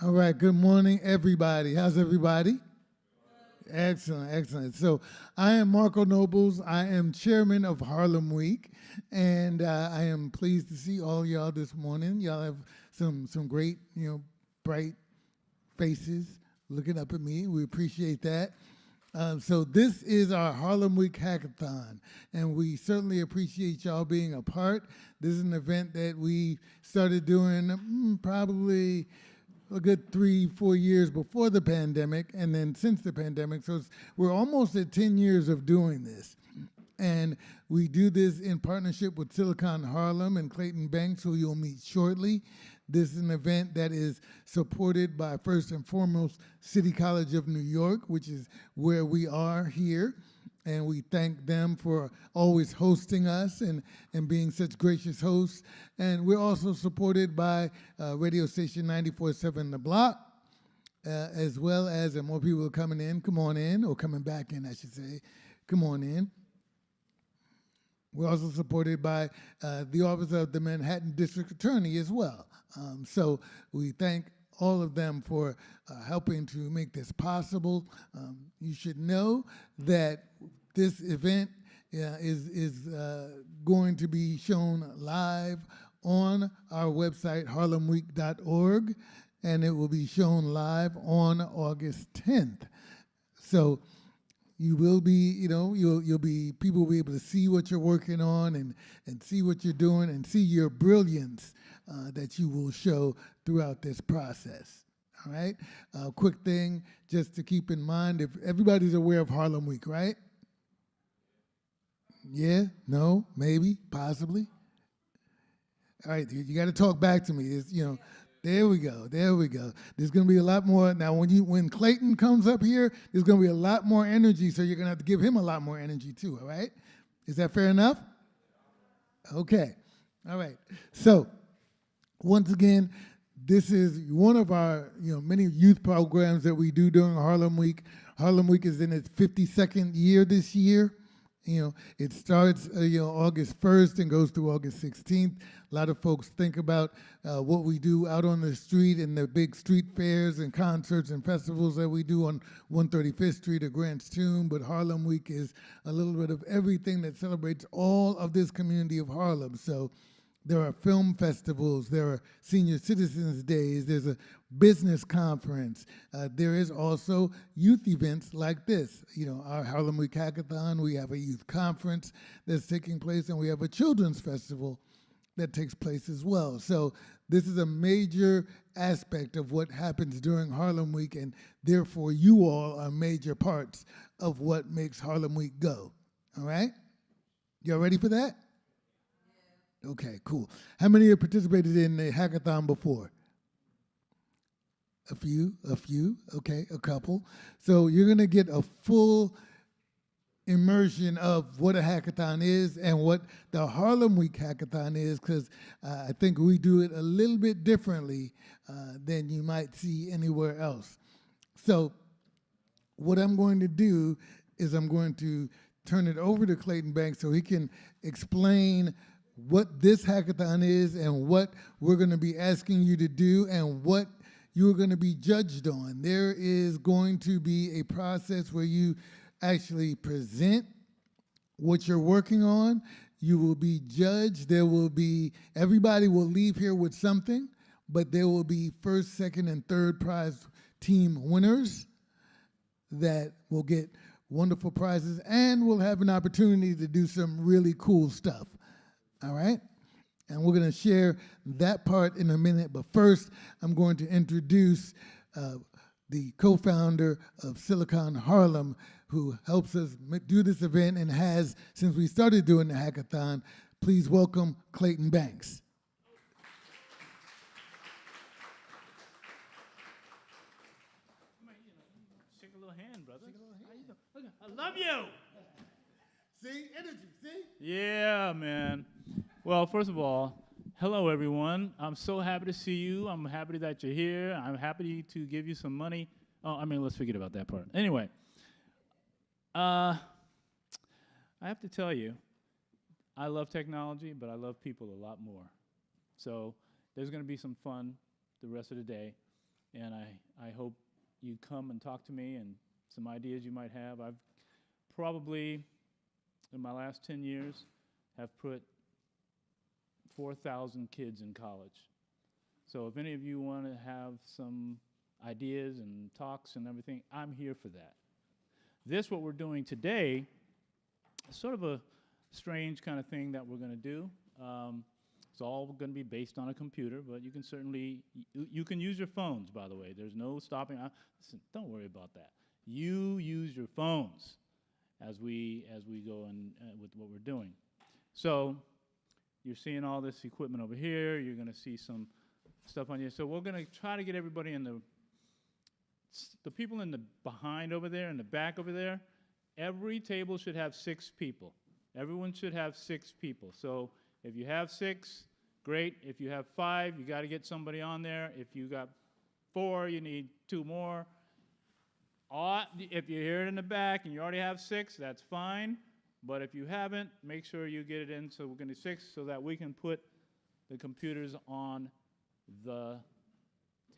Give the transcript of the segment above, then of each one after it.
All right, good morning, everybody. How's everybody? Excellent, excellent. So I am Marco Nobles. I am chairman of Harlem Week, and I am pleased to see all y'all this morning. Y'all have some great, bright faces looking up at me. We appreciate that. So this is our Harlem Week Hackathon, and we certainly appreciate y'all being a part. This is an event that we started doing probably a good 3-4 years before the pandemic, and then since the pandemic. So we're almost at 10 years of doing this. And we do this in partnership with Silicon Harlem and Clayton Banks, who you'll meet shortly. This is an event that is supported by, first and foremost, City College of New York, which is where we are here. And we thank them for always hosting us and being such gracious hosts. And we're also supported by radio station 94.7 The Block, as well as, and more people are coming in, come on in, or coming back in, I should say. Come on in. We're also supported by the Office of the Manhattan District Attorney as well. So we thank all of them for helping to make this possible. You should know that this event is going to be shown live on our website, harlemweek.org, and it will be shown live on August 10th. So you will be, you'll be, people will be able to see what you're working on and see what you're doing and see your brilliance that you will show throughout this process. All right? Quick thing just to keep in mind, if everybody's aware of Harlem Week, right? Yeah? No? Maybe? Possibly? All right, you got to talk back to me. It's, there we go. There we go. There's going to be a lot more. Now, when Clayton comes up here, there's going to be a lot more energy, so you're going to have to give him a lot more energy too, all right? Is that fair enough? Okay. All right. So, once again, this is one of our many youth programs that we do during Harlem Week. Harlem Week is in its 52nd year this year. It starts August 1st and goes through August 16th. A lot of folks think about what we do out on the street and the big street fairs and concerts and festivals that we do on 135th Street or Grant's Tomb, but Harlem Week is a little bit of everything that celebrates all of this community of Harlem. So there are film festivals, there are senior citizens days, there's a business conference. There is also youth events like this. Our Harlem Week Hackathon, we have a youth conference that's taking place, and we have a children's festival that takes place as well. So this is a major aspect of what happens during Harlem Week, and therefore you all are major parts of what makes Harlem Week go. All right? Y'all ready for that? Okay, cool. How many have participated in the hackathon before? A few, okay, a couple. So you're gonna get a full immersion of what a hackathon is and what the Harlem Week Hackathon is, because I think we do it a little bit differently than you might see anywhere else. So what I'm going to do is I'm going to turn it over to Clayton Banks so he can explain what this hackathon is and what we're going to be asking you to do and what you're going to be judged on. There is going to be a process where you actually present what you're working on. You will be judged. Everybody will leave here with something, but there will be first, second, and third prize team winners that will get wonderful prizes, and we'll have an opportunity to do some really cool stuff. All right? And we're going to share that part in a minute. But first, I'm going to introduce the co-founder of Silicon Harlem, who helps us do this event and has, since we started doing the hackathon. Please welcome Clayton Banks. Shake a little hand, brother. I love you. See? Energy, see? Yeah, man. Well, first of all, hello, everyone. I'm so happy to see you. I'm happy that you're here. I'm happy to give you some money. Oh, let's forget about that part. Anyway, I have to tell you, I love technology, but I love people a lot more. So there's going to be some fun the rest of the day. and I hope you come and talk to me and some ideas you might have. I've probably, in my last 10 years, have put 4,000 kids in college. So if any of you want to have some ideas and talks and everything, I'm here for that. This, what we're doing today, is sort of a strange kind of thing that we're going to do. It's all going to be based on a computer, but you can certainly, you can use your phones, by the way. There's no stopping. Listen, don't worry about that. You use your phones as we go in with what we're doing. So you're seeing all this equipment over here. You're going to see some stuff on you. So we're going to try to get everybody in the people in the behind over there, in the back over there. Every table should have 6 people. Everyone should have 6 people. So if you have 6, great. If you have 5, you got to get somebody on there. If you got 4, you need 2 more. If you're here in the back and you already have 6, that's fine. But if you haven't, make sure you get it in. So we're going to do 6 so that we can put the computers on the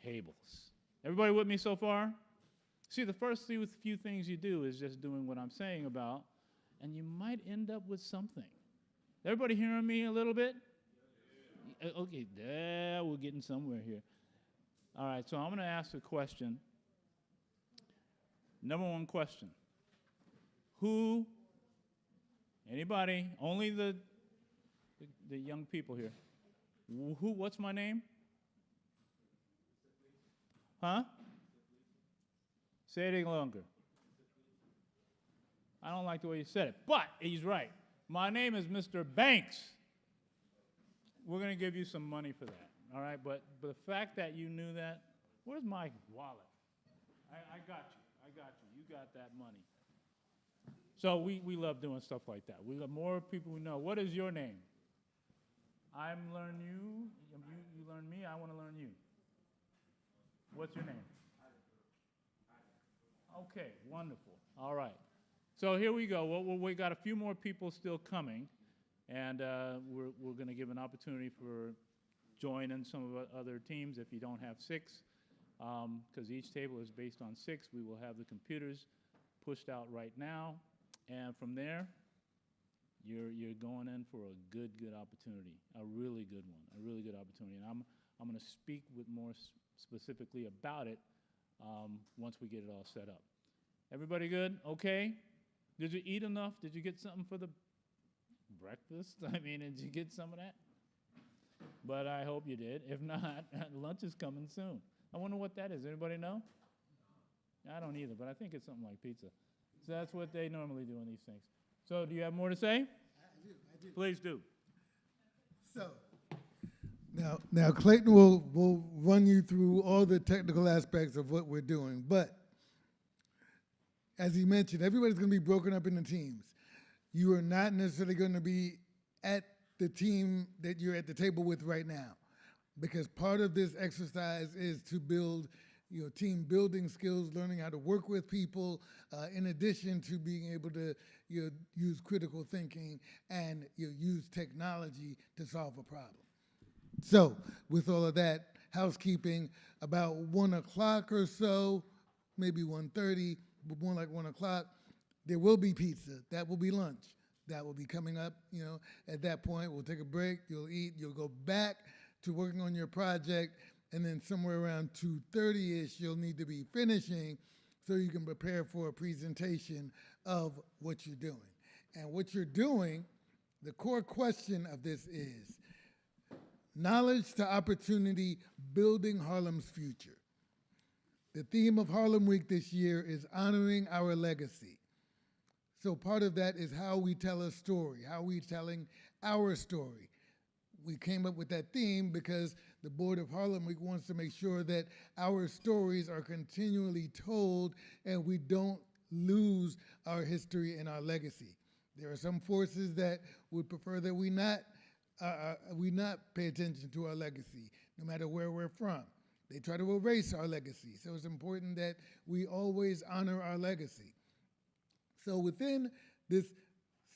tables. Everybody with me so far? See, the first few things you do is just doing what I'm saying about, and you might end up with something. Everybody hearing me a little bit? Okay, there, we're getting somewhere here. All right, so I'm going to ask a question. Number 1 question. Who, anybody, only the young people here. What's my name? Huh? Say it any longer. I don't like the way you said it, but he's right. My name is Mr. Banks. We're going to give you some money for that, all right? But the fact that you knew that, where's my wallet? I got you. I got you. You got that money. So we love doing stuff like that. We love more people we know. What is your name? I'm learn you. You learn me. I want to learn you. What's your name? Okay, wonderful. All right. So here we go. Well, we got a few more people still coming, and we're going to give an opportunity for joining some of the other teams if you don't have 6, because each table is based on 6. We will have the computers pushed out right now, and from there, you're going in for a good opportunity, a really good one, a really good opportunity. And I'm going to speak with more specifically about it once we get it all set up. Everybody good? Okay. Did you eat enough? Did you get something for the breakfast? I mean, did you get some of that? But I hope you did. If not, lunch is coming soon. I wonder what that is. Anybody know? I don't either, but I think it's something like pizza. So that's what they normally do in these things. So do you have more to say? I do. Please do. So now Clayton will run you through all the technical aspects of what we're doing, but as he mentioned, everybody's going to be broken up into teams. You are not necessarily going to be at the team that you're at the table with right now, because part of this exercise is to build team building skills, learning how to work with people, in addition to being able to use critical thinking and use technology to solve a problem. So with all of that housekeeping, about 1 o'clock or so, maybe 1:30, but more like 1 o'clock, there will be pizza. That will be lunch. That will be coming up, at that point. We'll take a break, you'll eat, you'll go back to working on your project, and then somewhere around 2:30-ish, you'll need to be finishing so you can prepare for a presentation of what you're doing. And what you're doing, the core question of this is, knowledge to opportunity, building Harlem's future. The theme of Harlem Week this year is honoring our legacy. So part of that is how we tell a story, how we telling our story. We came up with that theme because the board of Harlem Week wants to make sure that our stories are continually told and we don't lose our history and our legacy. There are some forces that would prefer that we not pay attention to our legacy, no matter where we're from. They try to erase our legacy. So it's important that we always honor our legacy. So within this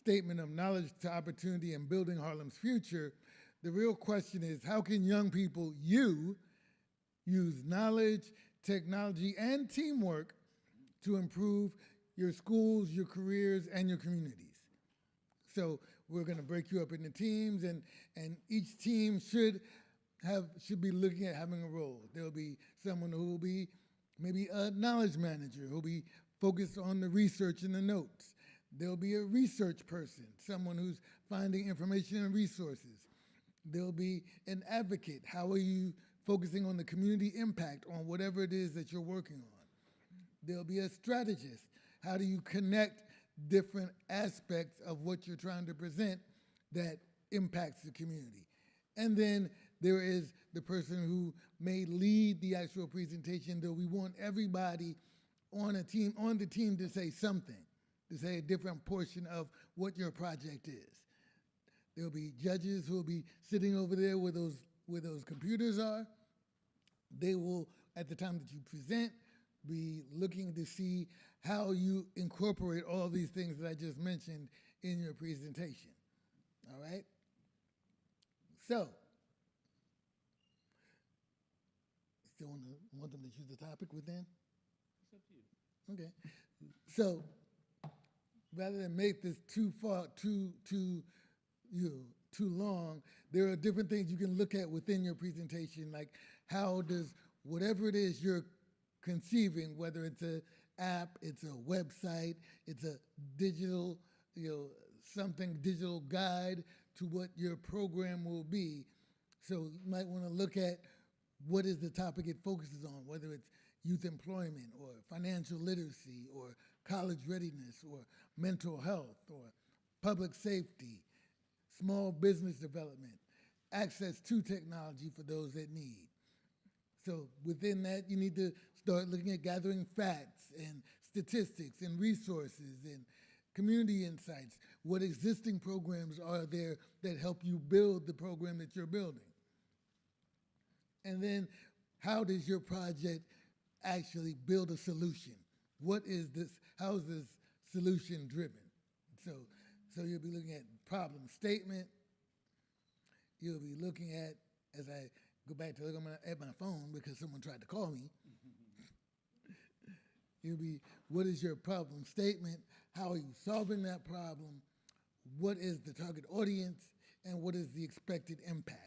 statement of knowledge to opportunity and building Harlem's future, the real question is, how can young people, use knowledge technology, and teamwork to improve your schools, your careers, and your communities. So we're going to break you up into teams, and each team should be looking at having a role. There'll be someone who will be maybe a knowledge manager who'll be focused on the research and the notes. There'll be a research person, someone who's finding information and resources. There'll be an advocate. How are you focusing on the community impact on whatever it is that you're working on? There'll be a strategist. How do you connect different aspects of what you're trying to present that impacts the community? And then there is the person who may lead the actual presentation, though we want everybody on the team to say something, to say a different portion of what your project is. There'll be judges who will be sitting over there where those computers are. They will, at the time that you present, be looking to see how you incorporate all these things that I just mentioned in your presentation. All right? So, still want them to choose the topic within? It's up to you. Okay. So, rather than make this too long, there are different things you can look at within your presentation, like how does whatever it is you're conceiving, whether it's an app, it's a website, it's a digital, something digital guide to what your program will be. So you might want to look at what is the topic it focuses on, whether it's youth employment or financial literacy or college readiness or mental health or public safety, small business development, access to technology for those that need. So within that, you need to start looking at gathering facts and statistics and resources and community insights. What existing programs are there that help you build the program that you're building? And then how does your project actually build a solution? What is this, how is this solution driven? So you'll be looking at problem statement. You'll be looking at, as I go back to look at my phone because someone tried to call me. You'll be, what is your problem statement? How are you solving that problem? What is the target audience? And what is the expected impact?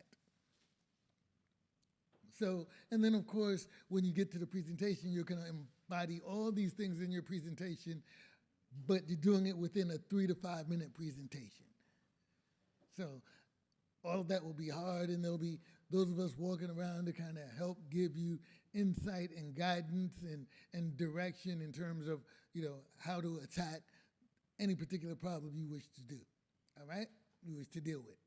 So, and then of course, when you get to the presentation, you're gonna embody all these things in your presentation, but you're doing it within a 3 to 5 minute presentation. So all of that will be hard, and there'll be those of us walking around to kind of help give you insight and guidance and direction in terms of, how to attack any particular problem you wish to do, all right? You wish to deal with.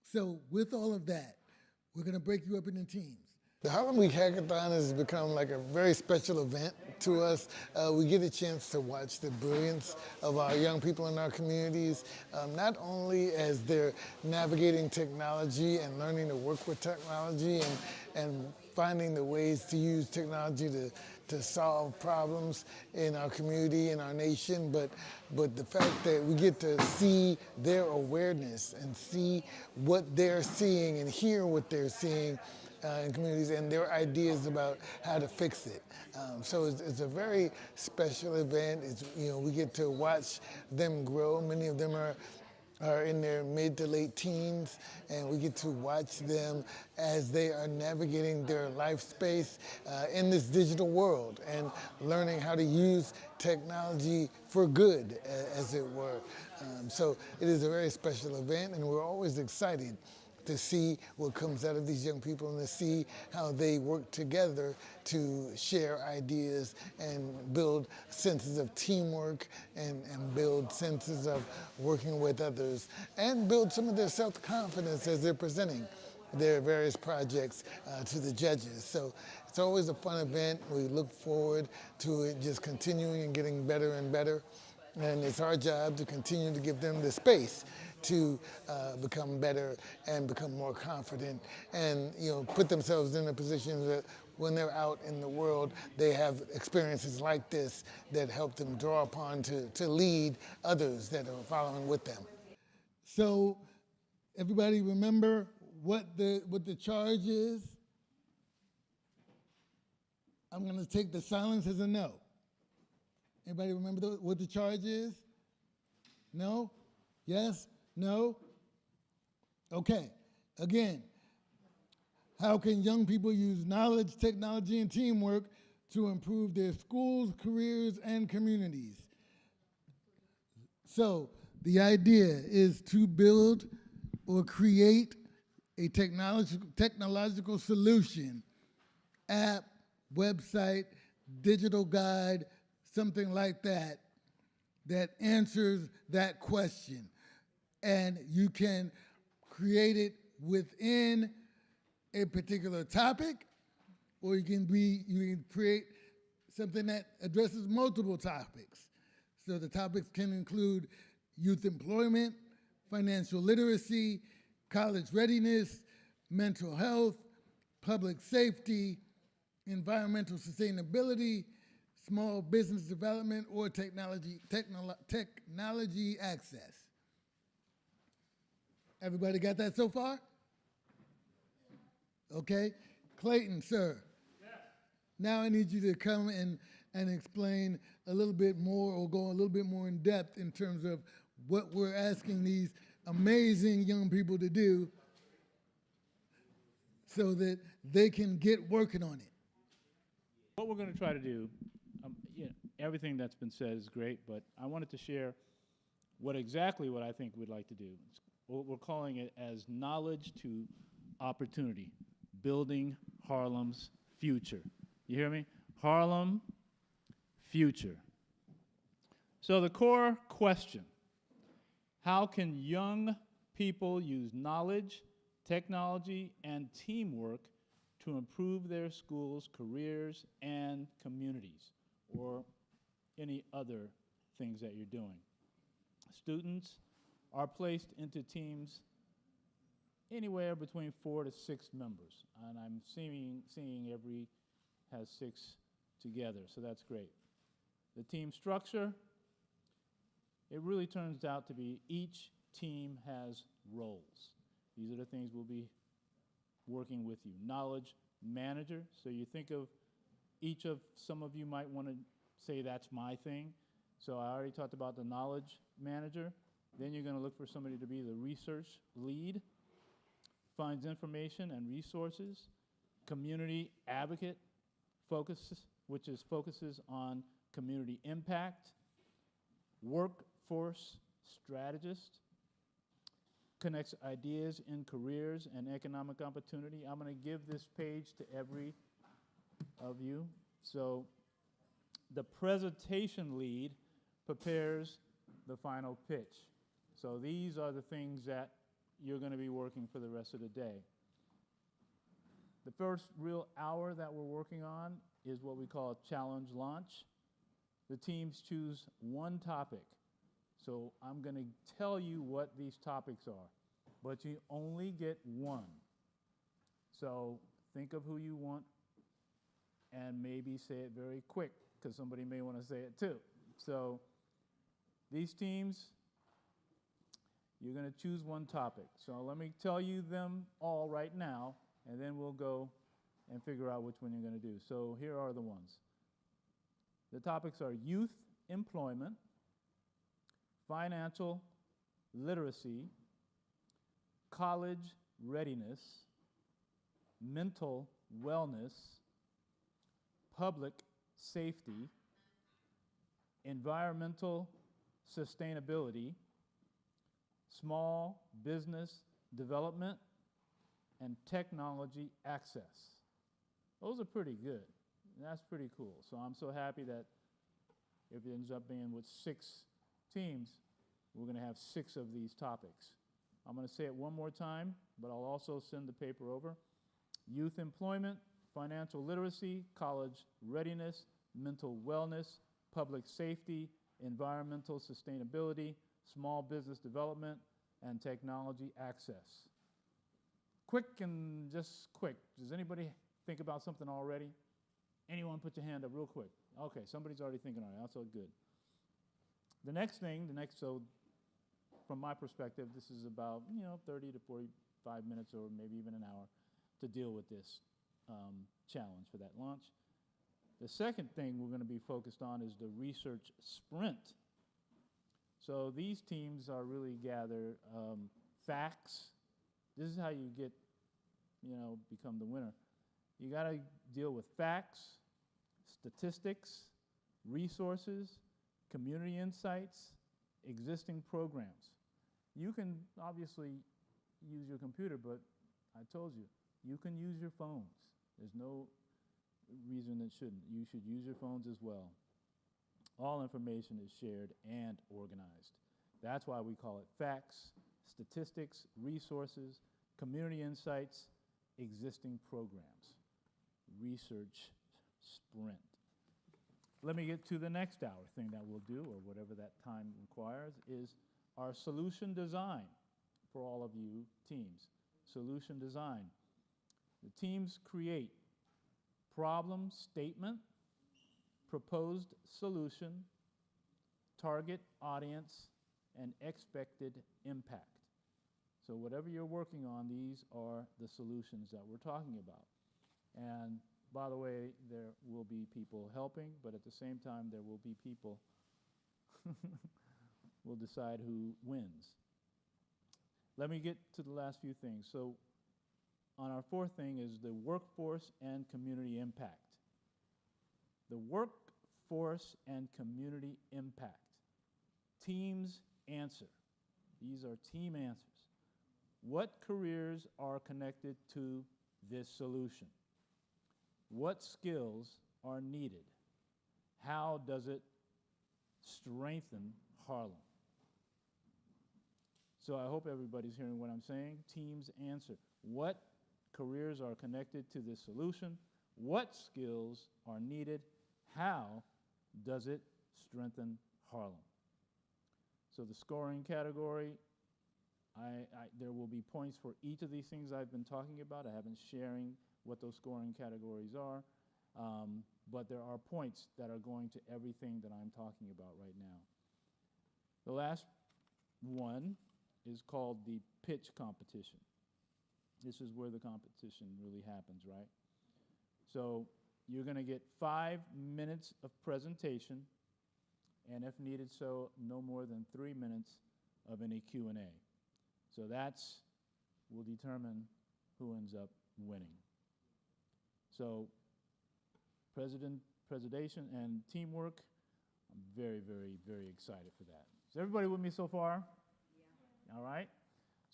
So with all of that, we're gonna break you up into teams. The Harlem Week Hackathon has become like a very special event to us. We get a chance to watch the brilliance of our young people in our communities, not only as they're navigating technology and learning to work with technology and finding the ways to use technology to solve problems in our community, in our nation, but the fact that we get to see their awareness and see what they're seeing and hear what they're seeing in communities and their ideas about how to fix it. So it's a very special event. We get to watch them grow. Many of them are in their mid to late teens, and we get to watch them as they are navigating their life space in this digital world and learning how to use technology for good, as it were. So it is a very special event, and we're always excited to see what comes out of these young people and to see how they work together to share ideas and build senses of teamwork and build senses of working with others and build some of their self-confidence as they're presenting their various projects to the judges. So it's always a fun event. We look forward to it just continuing and getting better and better. And it's our job to continue to give them the space to become better and become more confident and put themselves in a position that when they're out in the world, they have experiences like this that help them draw upon to lead others that are following with them. So everybody remember what the charge is? I'm going to take the silence as a no. Anybody remember what the charge is? No? Yes? No? Okay. Again, how can young people use knowledge, technology, and teamwork to improve their schools, careers, and communities? So the idea is to build or create a technological solution, app, website, digital guide, something like that, that answers that question. And you can create it within a particular topic, or you can create something that addresses multiple topics. So the topics can include youth employment, financial literacy, college readiness, mental health, public safety, environmental sustainability, small business development, or technology access. Everybody got that so far? Okay. Clayton, sir. Yes. Now I need you to come and explain a little bit more, or go a little bit more in depth in terms of what we're asking these amazing young people to do so that they can get working on it. What we're going to try to do, everything that's been said is great, but I wanted to share what I think we'd like to do. We're calling it as knowledge to opportunity, building Harlem's future. You hear me? Harlem future. So the core question: how can young people use knowledge, technology, and teamwork to improve their schools, careers, and communities, or any other things that you're doing? Students are placed into teams anywhere between 4 to 6 members, and I'm seeing every has 6 together, so that's great. The team structure, it really turns out to be each team has roles. These are the things we'll be working with you. Knowledge manager, so you think of some of you might want to say that's my thing. So I already talked about the knowledge manager. Then you're going to look for somebody to be the research lead, finds information and resources, community advocate, focuses on community impact, workforce strategist, connects ideas in careers and economic opportunity. I'm going to give this page to every of you. So the presentation lead prepares the final pitch. So these are the things that you're going to be working for the rest of the day. The first real hour that we're working on is what we call a challenge launch. The teams choose one topic. So I'm going to tell you what these topics are, but you only get one. So think of who you want and maybe say it very quick, because somebody may want to say it too. So these teams, you're going to choose one topic. So let me tell you them all right now, and then we'll go and figure out which one you're going to do. So here are the ones. The topics are youth employment, financial literacy, college readiness, mental wellness, public safety, environmental sustainability, small business development, and technology access. Those are pretty good. That's pretty cool. So I'm so happy that if it ends up being with 6 teams, we're going to have 6 of these topics. I'm going to say it one more time, but I'll also send the paper over. Youth employment, financial literacy, college readiness, mental wellness, public safety, environmental sustainability, small business development, and technology access. Quick and just quick. Does anybody think about something already? Anyone put your hand up real quick? Okay, somebody's already thinking on it. That's all good. So from my perspective, this is about 30 to 45 minutes or maybe even an hour to deal with this challenge for that launch. The second thing we're going to be focused on is the research sprint. So these teams are really gather facts. This is how you get, become the winner. You got to deal with facts, statistics, resources, community insights, existing programs. You can obviously use your computer, but I told you, you can use your phones. There's no reason it shouldn't. You should use your phones as well. All information is shared and organized. That's why we call it facts, statistics, resources, community insights, existing programs. Research sprint. Let me get to the next hour thing that we'll do, or whatever that time requires, is our solution design for all of you teams. Solution design. The teams create problem statement, proposed solution, target audience, and expected impact. So whatever you're working on, these are the solutions that we're talking about. And by the way, there will be people helping, but at the same time, there will be people will decide who wins. Let me get to the last few things. So on our fourth thing is the workforce and community impact. The workforce and community impact. Teams answer. These are team answers. What careers are connected to this solution? What skills are needed? How does it strengthen Harlem? So I hope everybody's hearing what I'm saying. Teams answer. What careers are connected to this solution? What skills are needed? How does it strengthen Harlem? So the scoring category, there will be points for each of these things I've been talking about. I haven't sharing what those scoring categories are, but there are points that are going to everything that I'm talking about right now. The last one is called the pitch competition. This is where the competition really happens, right? So you're going to get 5 minutes of presentation, and if needed so, no more than 3 minutes of any Q&A. So that's will determine who ends up winning. So presentation and teamwork, I'm very, very, very excited for that. Is everybody with me so far? Yeah. All right.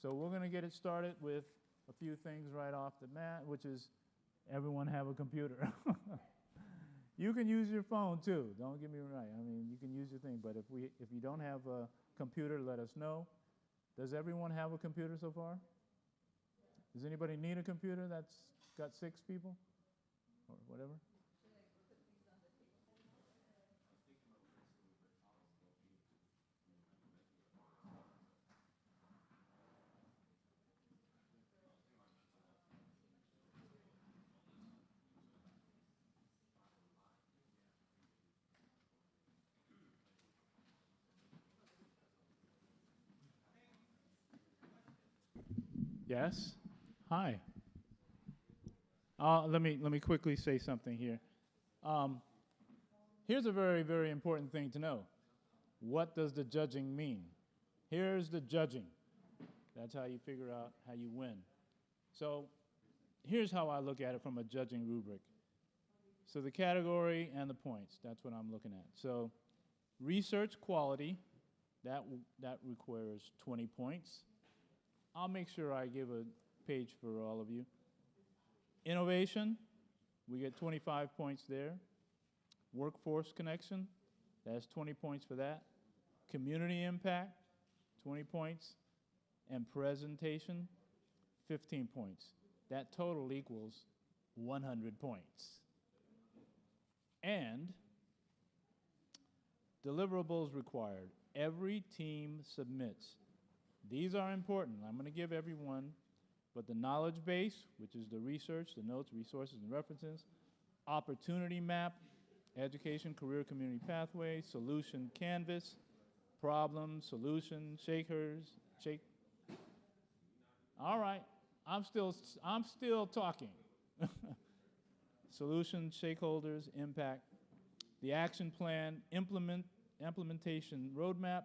So we're going to get it started with a few things right off the bat, which is everyone have a computer. You can use your phone too. Don't get me right. I mean, you can use your thing, but if you don't have a computer, let us know. Does everyone have a computer so far? Does anybody need a computer that's got 6 people or whatever? Yes? Hi. Let me quickly say something here. Here's a very, very important thing to know. What does the judging mean? Here's the judging. That's how you figure out how you win. So here's how I look at it from a judging rubric. So the category and the points, that's what I'm looking at. So research quality, that requires 20 points. I'll make sure I give a page for all of you. Innovation, we get 25 points there. Workforce connection, that's 20 points for that. Community impact, 20 points. And presentation, 15 points. That total equals 100 points. And deliverables required. Every team submits. These are important. I'm going to give everyone, but the knowledge base, which is the research, the notes, resources, and references, opportunity map, education, career, community pathway, solution canvas, problem, solution, shakers, shake. All right, I'm still talking. solution, stakeholders, impact, the action plan, implementation roadmap,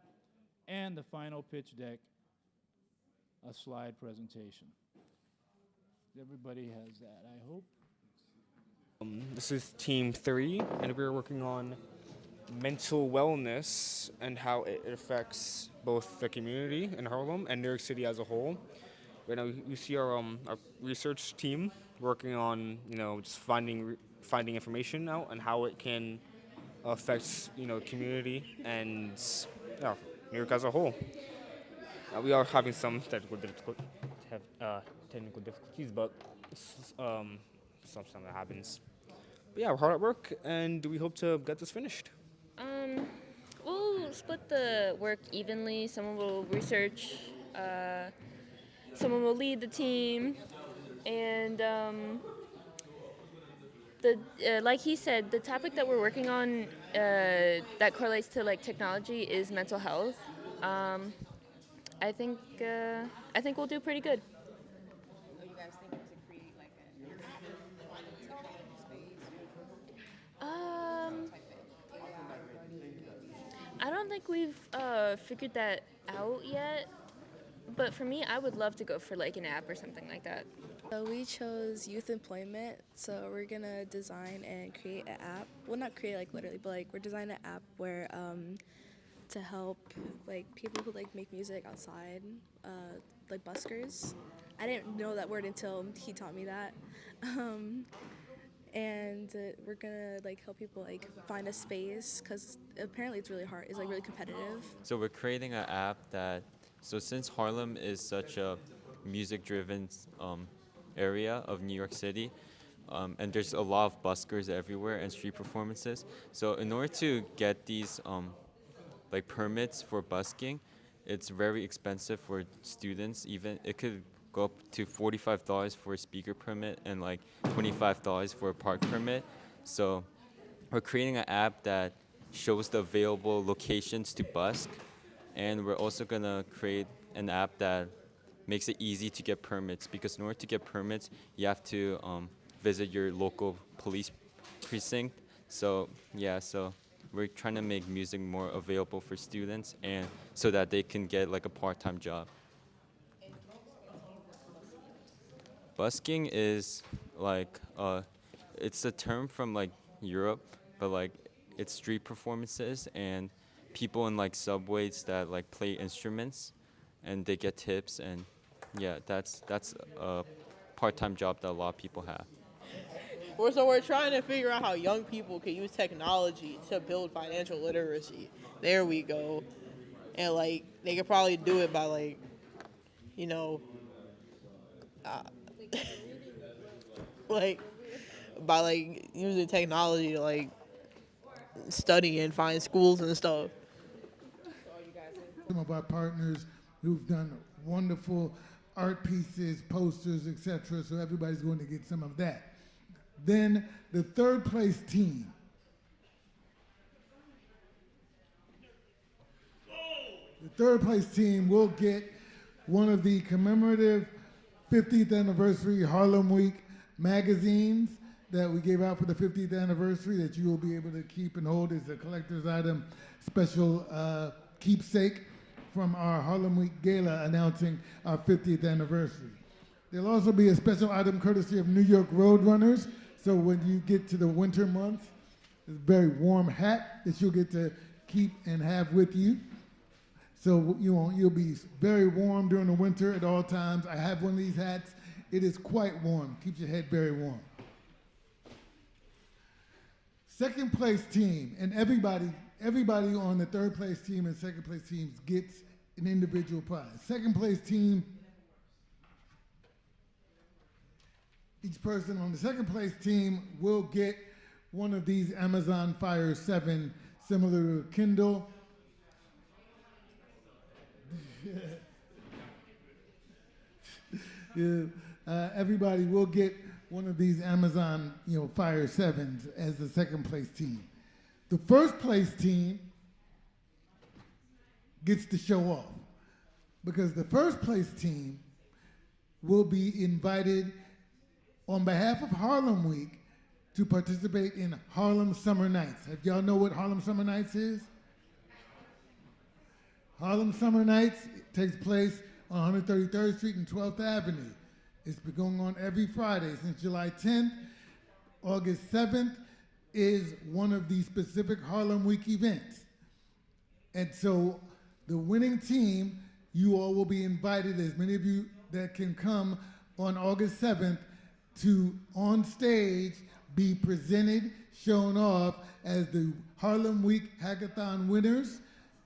and the final pitch deck, a slide presentation. Everybody has that, I hope. This is Team 3, and we're working on mental wellness and how it affects both the community in Harlem and New York City as a whole. Right now, we see our research team working on, just finding information out and how it can affect, community and New York as a whole. We are having some technical difficulties, but something that happens. But yeah, we're hard at work, and we hope to get this finished. We'll split the work evenly. Someone will research, someone will lead the team, and like he said, the topic that we're working on that correlates to like technology is mental health. I think we'll do pretty good. Are you guys thinking to create like an I don't think we've figured that out yet. But for me, I would love to go for like an app or something like that. So we chose youth employment, so we're gonna design and create an app. Well, not create like literally, but like we're designing an app where to help like people who like make music outside, like buskers. I didn't know that word until he taught me that. And we're gonna like help people like find a space because apparently it's really hard. It's like really competitive. So we're creating an app that. So since Harlem is such a music-driven area of New York City, and there's a lot of buskers everywhere and street performances, so in order to get these like permits for busking, it's very expensive for students. Even it could go up to $45 for a speaker permit and like $25 for a park permit. So we're creating an app that shows the available locations to busk. And we're also going to create an app that makes it easy to get permits, because in order to get permits, you have to visit your local police precinct. So, yeah, so we're trying to make music more available for students and so that they can get like a part-time job. Busking is like, it's a term from like Europe, but like it's street performances and people in like subways that like play instruments and they get tips, and yeah, that's a part-time job that a lot of people have. So we're trying to figure out how young people can use technology to build financial literacy. There we go. And like they could probably do it by like, like by like using technology to like study and find schools and stuff. Some of our partners who've done wonderful art pieces, posters, etc. So everybody's going to get some of that. Then the third place team. The third place team will get one of the commemorative 50th anniversary Harlem Week magazines that we gave out for the 50th anniversary that you will be able to keep and hold as a collector's item, special keepsake from our Harlem Week Gala announcing our 50th anniversary. There'll also be a special item courtesy of New York Roadrunners. So when you get to the winter months, it's a very warm hat that you'll get to keep and have with you. So you'll be very warm during the winter at all times. I have one of these hats. It is quite warm, keeps your head very warm. Second place team, and everybody on the third place team and second place teams gets an individual prize. Second place team, each person on the second place team will get one of these Amazon Fire 7, similar to a Kindle. Everybody will get one of these Amazon, Fire 7s as the second place team. The first place team gets to show off, because the first place team will be invited on behalf of Harlem Week to participate in Harlem Summer Nights. Have y'all know what Harlem Summer Nights is? Harlem Summer Nights takes place on 133rd Street and 12th Avenue. It's been going on every Friday since July 10th. August 7th is one of the specific Harlem Week events. And so the winning team, you all will be invited, as many of you that can come on August 7th, to on stage be presented, shown off as the Harlem Week Hackathon winners,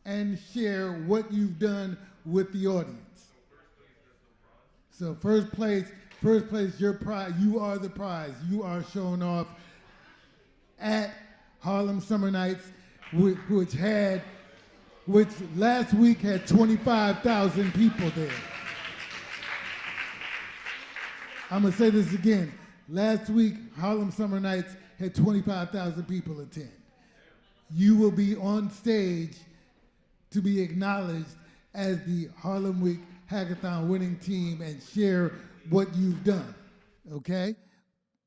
and share what you've done with the audience. So first place, your prize, you are the prize. You are shown off at Harlem Summer Nights, which last week had 25,000 people there. I'm gonna say this again. Last week, Harlem Summer Nights had 25,000 people attend. You will be on stage to be acknowledged as the Harlem Week Hackathon winning team and share what you've done, okay?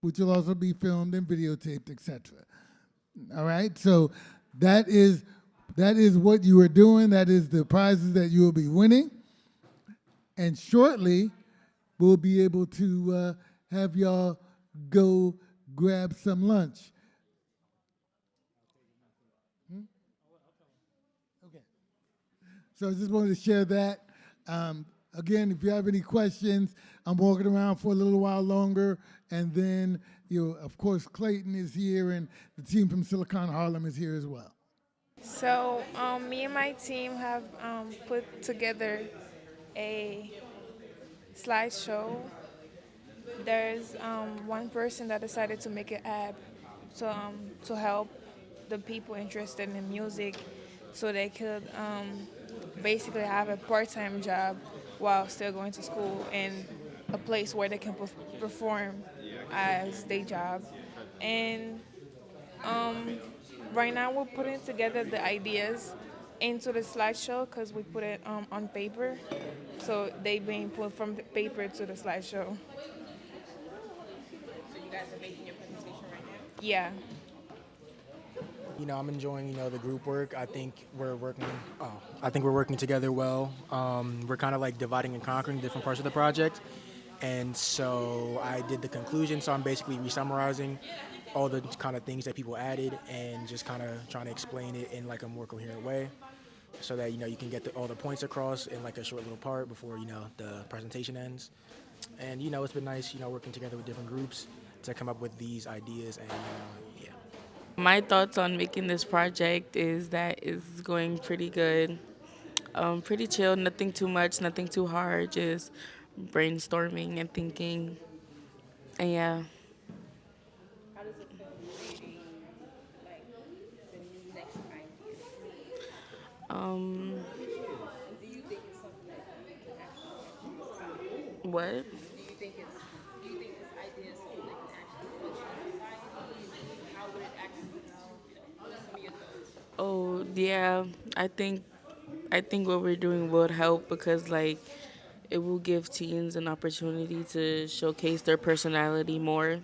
Which will also be filmed and videotaped, etc. All right, so that is what you are doing. That is the prizes that you will be winning. And shortly, we'll be able to have y'all go grab some lunch. Okay. So I just wanted to share that. Again, if you have any questions, I'm walking around for a little while longer, and then, of course, Clayton is here, and the team from Silicon Harlem is here as well. So me and my team have put together a slideshow. There's one person that decided to make an app to help the people interested in music, so they could basically have a part-time job while still going to school, and a place where they can perform as their job. And right now we're putting together the ideas into the slideshow because we put it on paper, so they being put from the paper to the slideshow. So you guys are making your presentation right now? Yeah. I'm enjoying, the group work. I think we're working together well. We're kind of like dividing and conquering different parts of the project. And so I did the conclusion, so I'm basically re-summarizing all the kind of things that people added and just kind of trying to explain it in like a more coherent way so that, you can get all the points across in like a short little part before, the presentation ends. And, it's been nice, working together with different groups to come up with these ideas and, yeah. My thoughts on making this project is that it's going pretty good. Pretty chill, nothing too much, nothing too hard, just brainstorming and thinking. And yeah. How does it feel creating like the next idea? Do you think it's something that can actually What? do you think this idea is something that can actually function in society? How would it actually what's some of your thoughts? Oh yeah, I think what we're doing would help because like it will give teens an opportunity to showcase their personality more.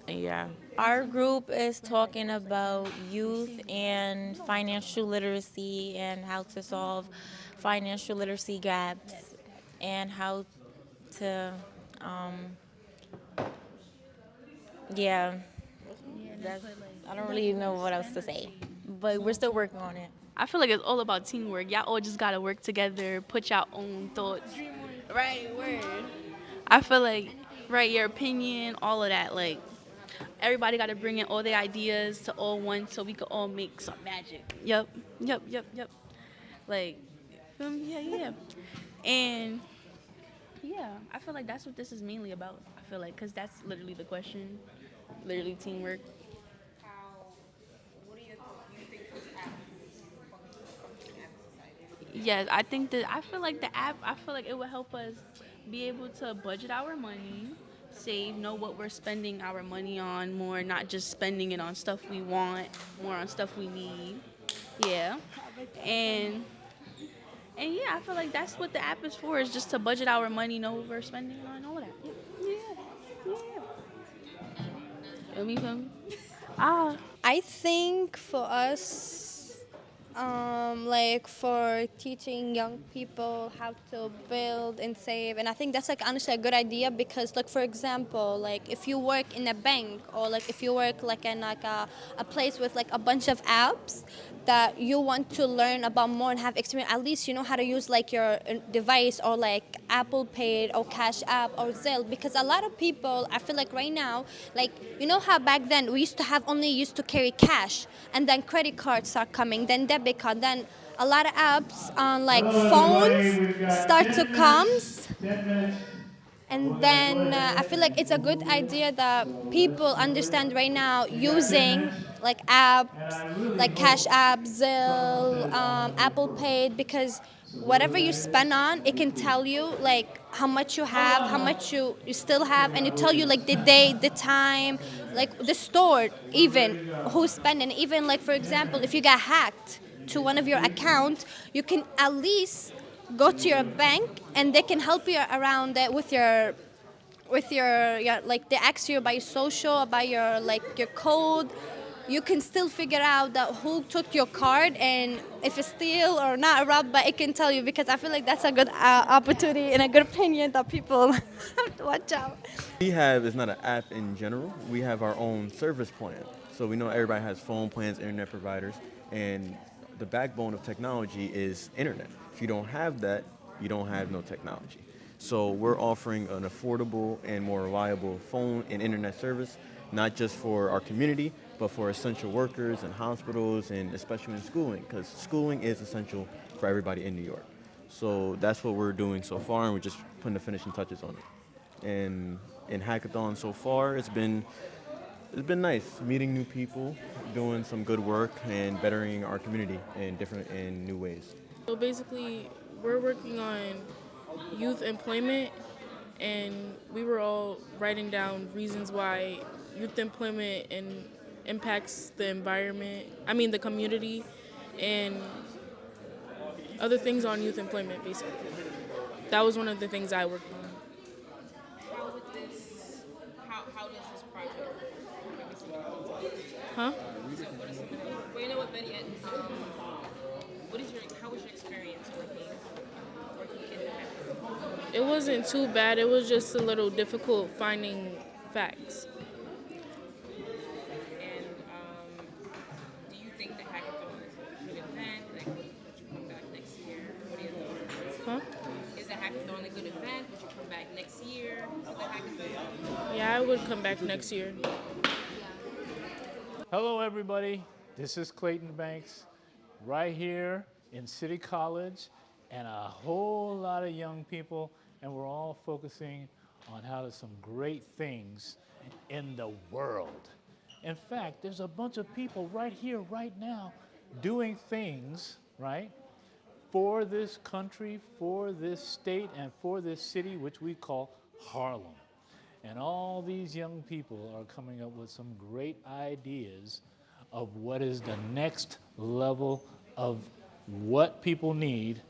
And yeah. Our group is talking about youth and financial literacy and how to solve financial literacy gaps and how to, yeah, I don't really know what else to say, but we're still working on it. I feel like it's all about teamwork. Y'all all just gotta work together, put your own thoughts. Right, word. I feel like, right, your opinion, all of that, like, everybody gotta bring in all their ideas to all one so we could all make some magic. Yep. Like, yeah. And, yeah, I feel like that's what this is mainly about. I feel like, because that's literally the question, literally teamwork. Yes, I feel like the app, I feel like it will help us be able to budget our money, save, know what we're spending our money on more, not just spending it on stuff we want, more on stuff we need. Yeah. And yeah, I feel like that's what the app is for, is just to budget our money, know what we're spending on, all that. Yeah. Feel me? I think for us, like for teaching young people how to build and save, and I think that's like honestly a good idea because, like for example, like if you work in a bank or like if you work like in like a place with like a bunch of apps that you want to learn about more and have experience, at least you know how to use like your device or like Apple Pay or Cash App or Zelle, because a lot of people, I feel like right now, like you know how back then we used to have only used to carry cash, and then credit cards start coming, then debit card, then a lot of apps on like Hello, everybody. We've phones got start 10 to minutes. comes. 10 minutes. And then I feel like it's a good idea that people understand right now using like apps, like Cash App, Zelle, Apple Pay, because whatever you spend on, it can tell you like how much you have, how much you still have, and it tell you like the date, the time, like the store, even who's spending. Even like for example, if you got hacked to one of your accounts, you can at least go to your bank and they can help you around it with your yeah, like they ask you about your social, about your like your code. You can still figure out that who took your card and if it's steal or not robbed, but it can tell you, because I feel like that's a good opportunity and a good opinion that people have to watch out. We have, it's not an app in general, we have our own service plan. So we know everybody has phone plans, internet providers, and the backbone of technology is internet. If you don't have that, you don't have no technology. So we're offering an affordable and more reliable phone and internet service, not just for our community, but for essential workers and hospitals, and especially in schooling, because schooling is essential for everybody in New York. So that's what we're doing so far, and we're just putting the finishing touches on it. And in Hackathon so far, it's been nice meeting new people, doing some good work, and bettering our community in new ways. So basically, we're working on youth employment, and we were all writing down reasons why youth employment impacts the environment, the community, and other things on youth employment, basically. That was one of the things I worked on. How does this project Huh? well, you know what, Betty, how was your experience working in the hackathon? It wasn't too bad. It was just a little difficult finding facts. And do you think the hackathon is a good event? Like, would you come back next year? What do you think? Huh? Is the hackathon a good event? Would you come back next year to the hackathon? Yeah, I would come back next year. Hello, everybody. This is Clayton Banks, right here in City College, and a whole lot of young people, and we're all focusing on how to some great things in the world. In fact, there's a bunch of people right here, right now, doing things, right, for this country, for this state, and for this city, which we call Harlem. And all these young people are coming up with some great ideas of what is the next level of what people need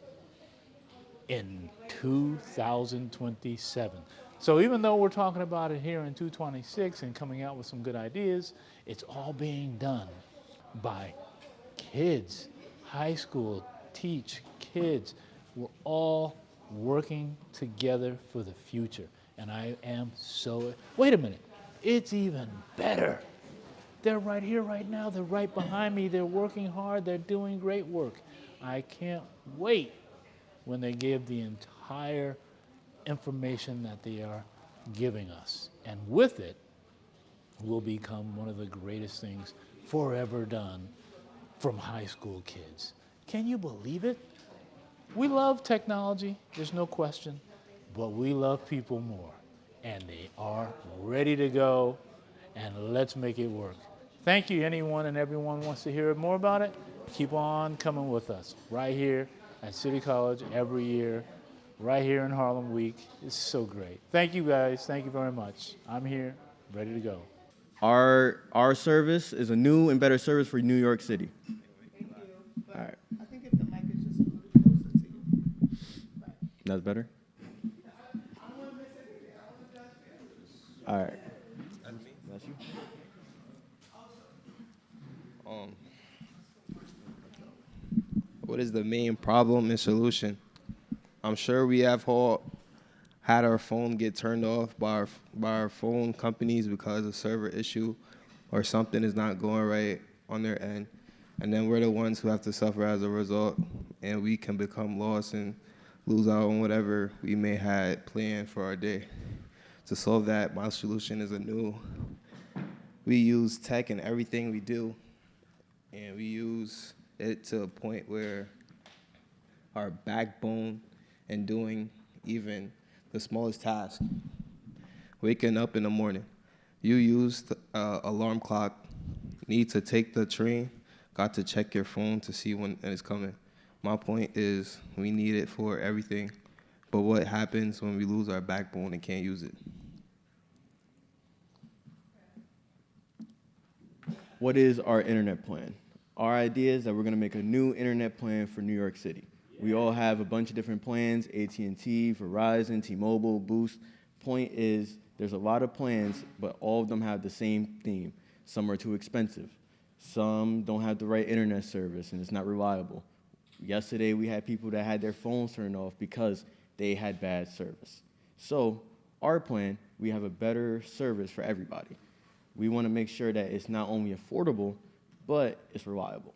in 2027. So even though we're talking about it here in 2026 and coming out with some good ideas, it's all being done by kids, high school, teach kids. We're all working together for the future. And I am so, wait a minute, it's even better. They're right here, right now, they're right behind me, they're working hard, they're doing great work. I can't wait when they give the entire information that they are giving us. And with it, will become one of the greatest things forever done from high school kids. Can you believe it? We love technology, there's no question. But we love people more, and they are ready to go, and let's make it work. Thank you. Anyone and everyone wants to hear more about it, keep on coming with us right here at City College every year, right here in Harlem Week. It's so great. Thank you, guys. Thank you very much. I'm here, ready to go. Our service is a new and better service for New York City. All right. I think if the mic is just a little closer to you. That's better? All right. That's you? what is the main problem and solution? I'm sure we have all had our phone get turned off by our phone companies because of server issue or something is not going right on their end. And then we're the ones who have to suffer as a result, and we can become lost and lose out on whatever we may had planned for our day. To solve that, my solution is we use tech in everything we do, and we use it to a point where our backbone and doing even the smallest task, waking up in the morning. You use the alarm clock, need to take the train, got to check your phone to see when it's coming. My point is we need it for everything, but what happens when we lose our backbone and can't use it? What is our internet plan? Our idea is that we're gonna make a new internet plan for New York City. We all have a bunch of different plans, AT&T, Verizon, T-Mobile, Boost. Point is, there's a lot of plans, but all of them have the same theme. Some are too expensive. Some don't have the right internet service and it's not reliable. Yesterday, we had people that had their phones turned off because they had bad service. So our plan, we have a better service for everybody. We want to make sure that it's not only affordable, but it's reliable.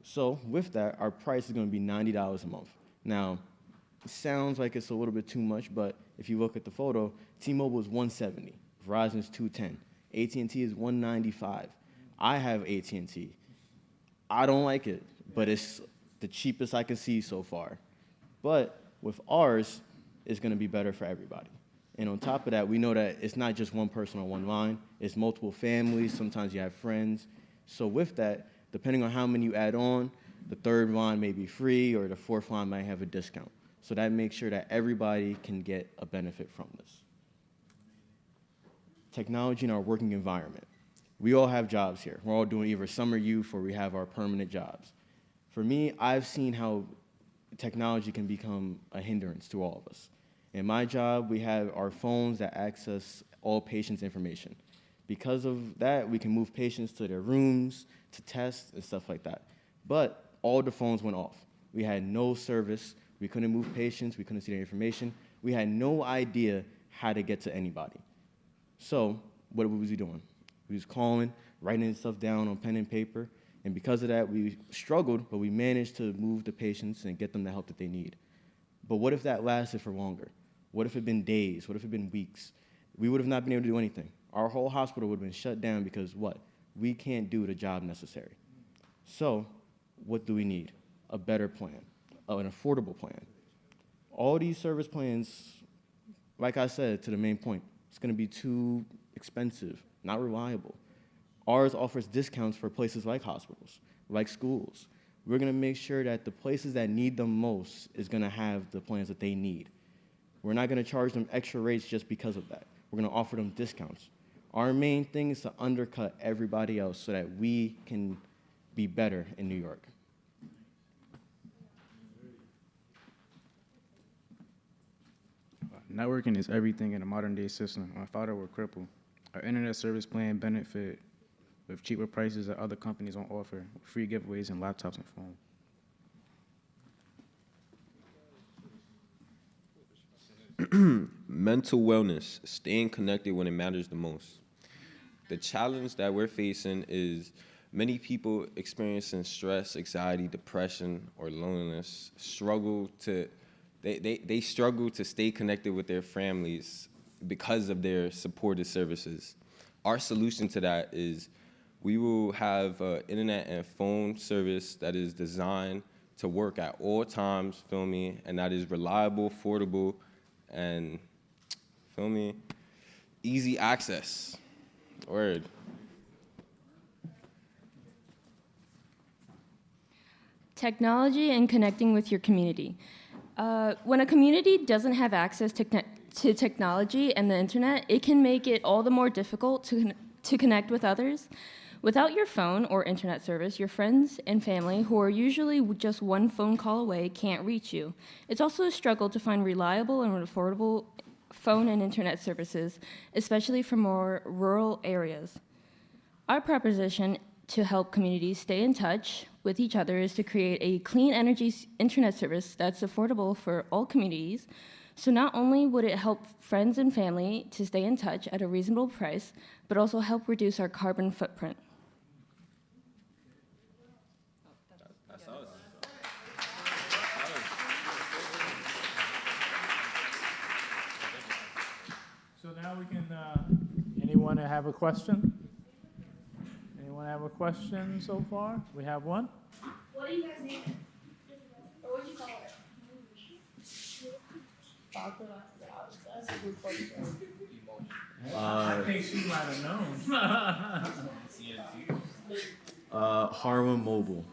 So with that, our price is going to be $90 a month. Now, it sounds like it's a little bit too much, but if you look at the photo, T-Mobile is $170, Verizon is $210, AT&T is $195. I have AT&T. I don't like it, but it's the cheapest I can see so far. But with ours, it's going to be better for everybody. And on top of that, we know that it's not just one person on one line. It's multiple families. Sometimes you have friends. So with that, depending on how many you add on, the third line may be free or the fourth line might have a discount. So that makes sure that everybody can get a benefit from this. Technology in our working environment. We all have jobs here. We're all doing either summer youth or we have our permanent jobs. For me, I've seen how technology can become a hindrance to all of us. In my job, we have our phones that access all patients' information. Because of that, we can move patients to their rooms, to tests, and stuff like that. But all the phones went off. We had no service. We couldn't move patients. We couldn't see their information. We had no idea how to get to anybody. So what was we doing? We was calling, writing stuff down on pen and paper. And because of that, we struggled, but we managed to move the patients and get them the help that they need. But what if that lasted for longer? What if it had been days? What if it had been weeks? We would have not been able to do anything. Our whole hospital would have been shut down because what? We can't do the job necessary. So what do we need? A better plan, an affordable plan. All these service plans, like I said, to the main point, it's going to be too expensive, not reliable. Ours offers discounts for places like hospitals, like schools. We're going to make sure that the places that need them most is going to have the plans that they need. We're not going to charge them extra rates just because of that. We're going to offer them discounts. Our main thing is to undercut everybody else so that we can be better in New York. Networking is everything in a modern-day system. My father were crippled. Our internet service plan benefit with cheaper prices that other companies don't offer, free giveaways and laptops and phones. Mental wellness, staying connected when it matters the most. The challenge that we're facing is many people experiencing stress, anxiety, depression, or loneliness struggle to stay connected with their families because of their supportive services. Our solution to that is we will have internet and phone service that is designed to work at all times, feel me, and that is reliable, affordable, and, feel me, easy access. Word. Technology and connecting with your community. When a community doesn't have access to technology and the internet, it can make it all the more difficult to connect with others. Without your phone or internet service, your friends and family, who are usually just one phone call away, can't reach you. It's also a struggle to find reliable and affordable phone and internet services, especially for more rural areas. Our proposition to help communities stay in touch with each other is to create a clean energy internet service that's affordable for all communities. So not only would it help friends and family to stay in touch at a reasonable price, but also help reduce our carbon footprint. So now we can, anyone have a question? Anyone have a question so far? We have one? What do you guys name it? Or what do you call it? That's a good question. I think she might have known. Harlem Mobile.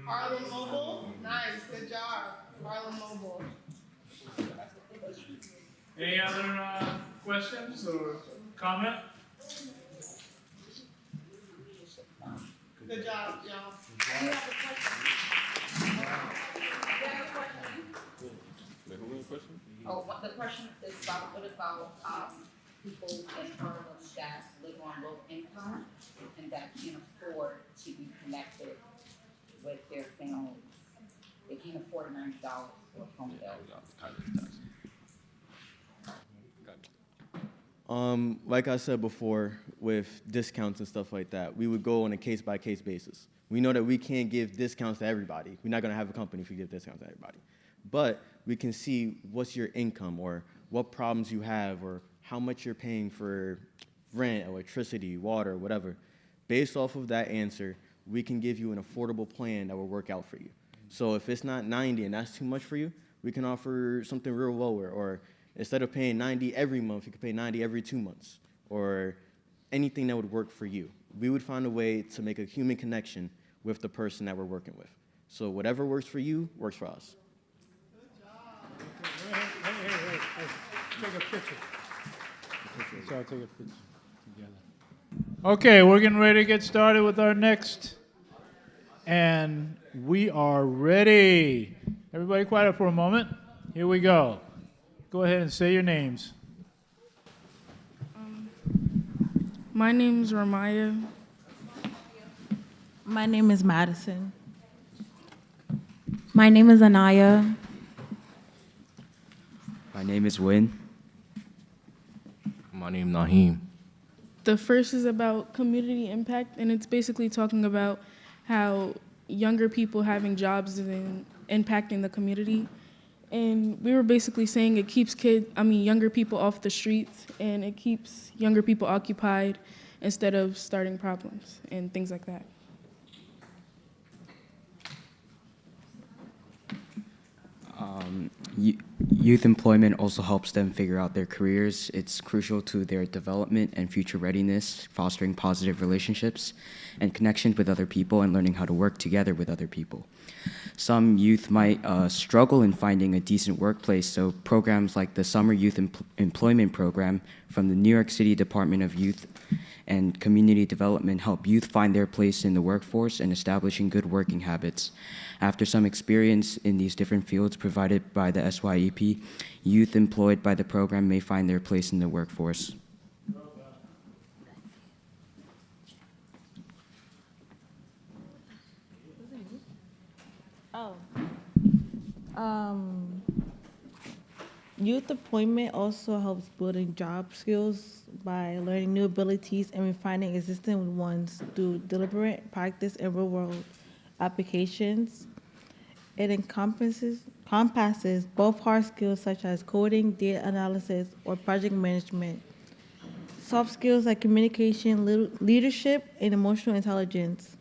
Harlem Mobile? Nice, good job. Harlem Mobile. Any other questions or comment? Good job, y'all. You have a question? Wait, who was the question? Oh, what the question is about, what about people in Harlem that live on low income and that can't afford to be connected with their families? They can't afford $90 for a phone bill. Like I said before, with discounts and stuff like that, we would go on a case-by-case basis. We know that we can't give discounts to everybody. We're not going to have a company if we give discounts to everybody. But we can see what's your income or what problems you have or how much you're paying for rent, electricity, water, whatever. Based off of that answer, we can give you an affordable plan that will work out for you. So if it's not 90 and that's too much for you, we can offer something real lower. Or instead of paying 90 every month, you could pay 90 every 2 months. Or anything that would work for you. We would find a way to make a human connection with the person that we're working with. So whatever works for you, works for us. Hey. Take a picture. So I'll take a picture together. Okay, we're getting ready to get started with our next. And we are ready. Everybody quiet for a moment. Here we go. Go ahead and say your names. My name is Ramaya. My name is Madison. My name is Anaya. My name is Win. My name is Naheem. The first is about community impact, and it's basically talking about how younger people having jobs and impacting the community. And we were basically saying it keeps younger people off the streets, and it keeps younger people occupied instead of starting problems and things like that. Youth employment also helps them figure out their careers. It's crucial to their development and future readiness, fostering positive relationships and connections with other people and learning how to work together with other people. Some youth might struggle in finding a decent workplace, so programs like the Summer Youth Employment Program from the New York City Department of Youth and Community Development help youth find their place in the workforce and establishing good working habits. After some experience in these different fields provided by the SYEP, youth employed by the program may find their place in the workforce. Youth employment also helps building job skills by learning new abilities and refining existing ones through deliberate practice and real-world applications. It encompasses both hard skills such as coding, data analysis, or project management. Soft skills like communication, leadership, and emotional intelligence.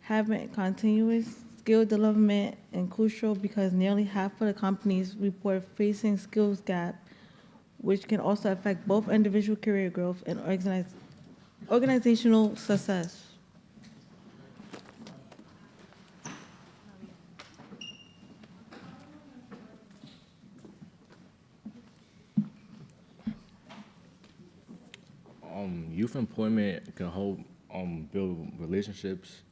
Having continuous skill development is crucial because nearly half of the companies report facing skills gap, which can also affect both individual career growth and organizational success. Youth employment can help build relationships,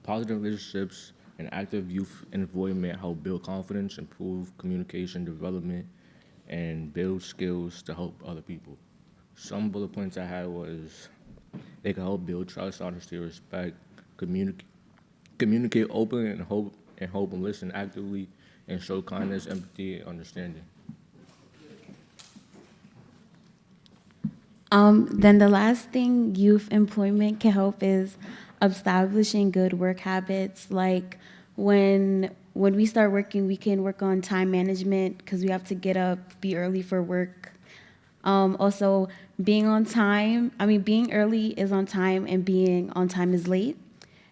positive relationships, and active youth involvement help build confidence, improve communication development, and build skills to help other people. Some bullet points I had was It can help build trust, honesty, respect, communicate openly and hope and listen actively, and show kindness, empathy, and understanding. Then the last thing youth employment can help is establishing good work habits. Like when we start working, we can work on time management because we have to get up, be early for work. Also, being on time. Being early is on time, and being on time is late.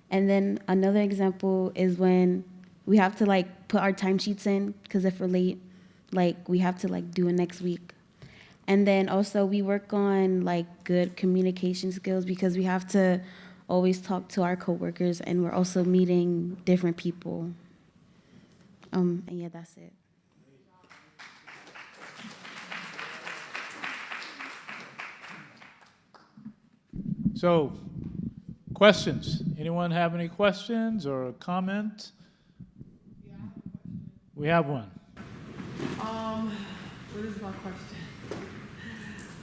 And then another example is when we have to put our timesheets in because if we're late, we have to do it next week. And then also we work on good communication skills because we have to always talk to our coworkers, and we're also meeting different people. And yeah, that's it. So, questions? Anyone have any questions or comment? We have one. What is my question?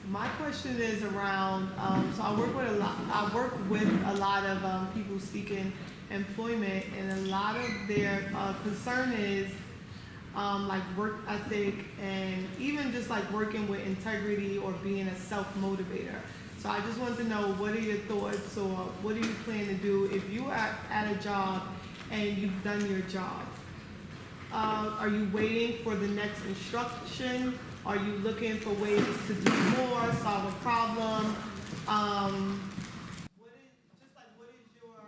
My question is around. So I work with a lot of people seeking employment, and a lot of their concern is work ethic, and even just working with integrity or being a self-motivator. So I just want to know, what are your thoughts, or what do you plan to do if you are at a job and you've done your job? Are you waiting for the next instruction? Are you looking for ways to do more, solve a problem? What is your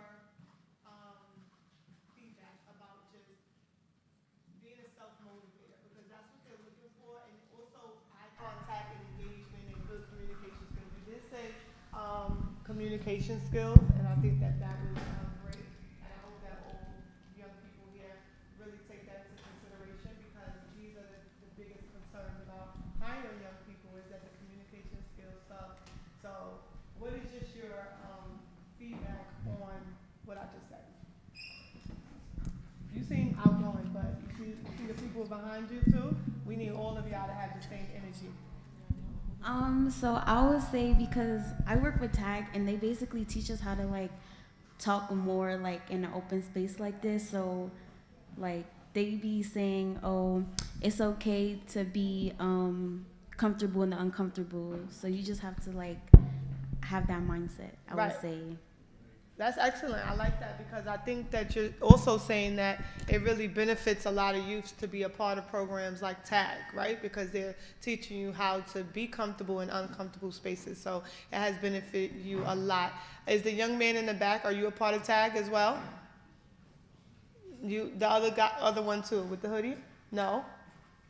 feedback about just being a self-motivator? Because that's what they're looking for, and also eye contact and engagement and good communication skills. You did say communication skills, and I think that was great. And I hope that all young people here really take that into consideration, because these are the biggest concerns about hiring young people, is that the communication skills suck. So what is just your feedback on what I just said? You seem outgoing, but you see the people behind you too? We need all of y'all to have the same energy. So I would say, because I work with TAG, and they basically teach us how to talk more in an open space like this. So they be saying, oh, it's okay to be comfortable in the uncomfortable. So you just have to have that mindset, I would say. That's excellent. I like that, because I think that you're also saying that it really benefits a lot of youths to be a part of programs like TAG, right? Because they're teaching you how to be comfortable in uncomfortable spaces. So it has benefited you a lot. Is the young man in the back, are you a part of TAG as well? You, the other one too, with the hoodie? No?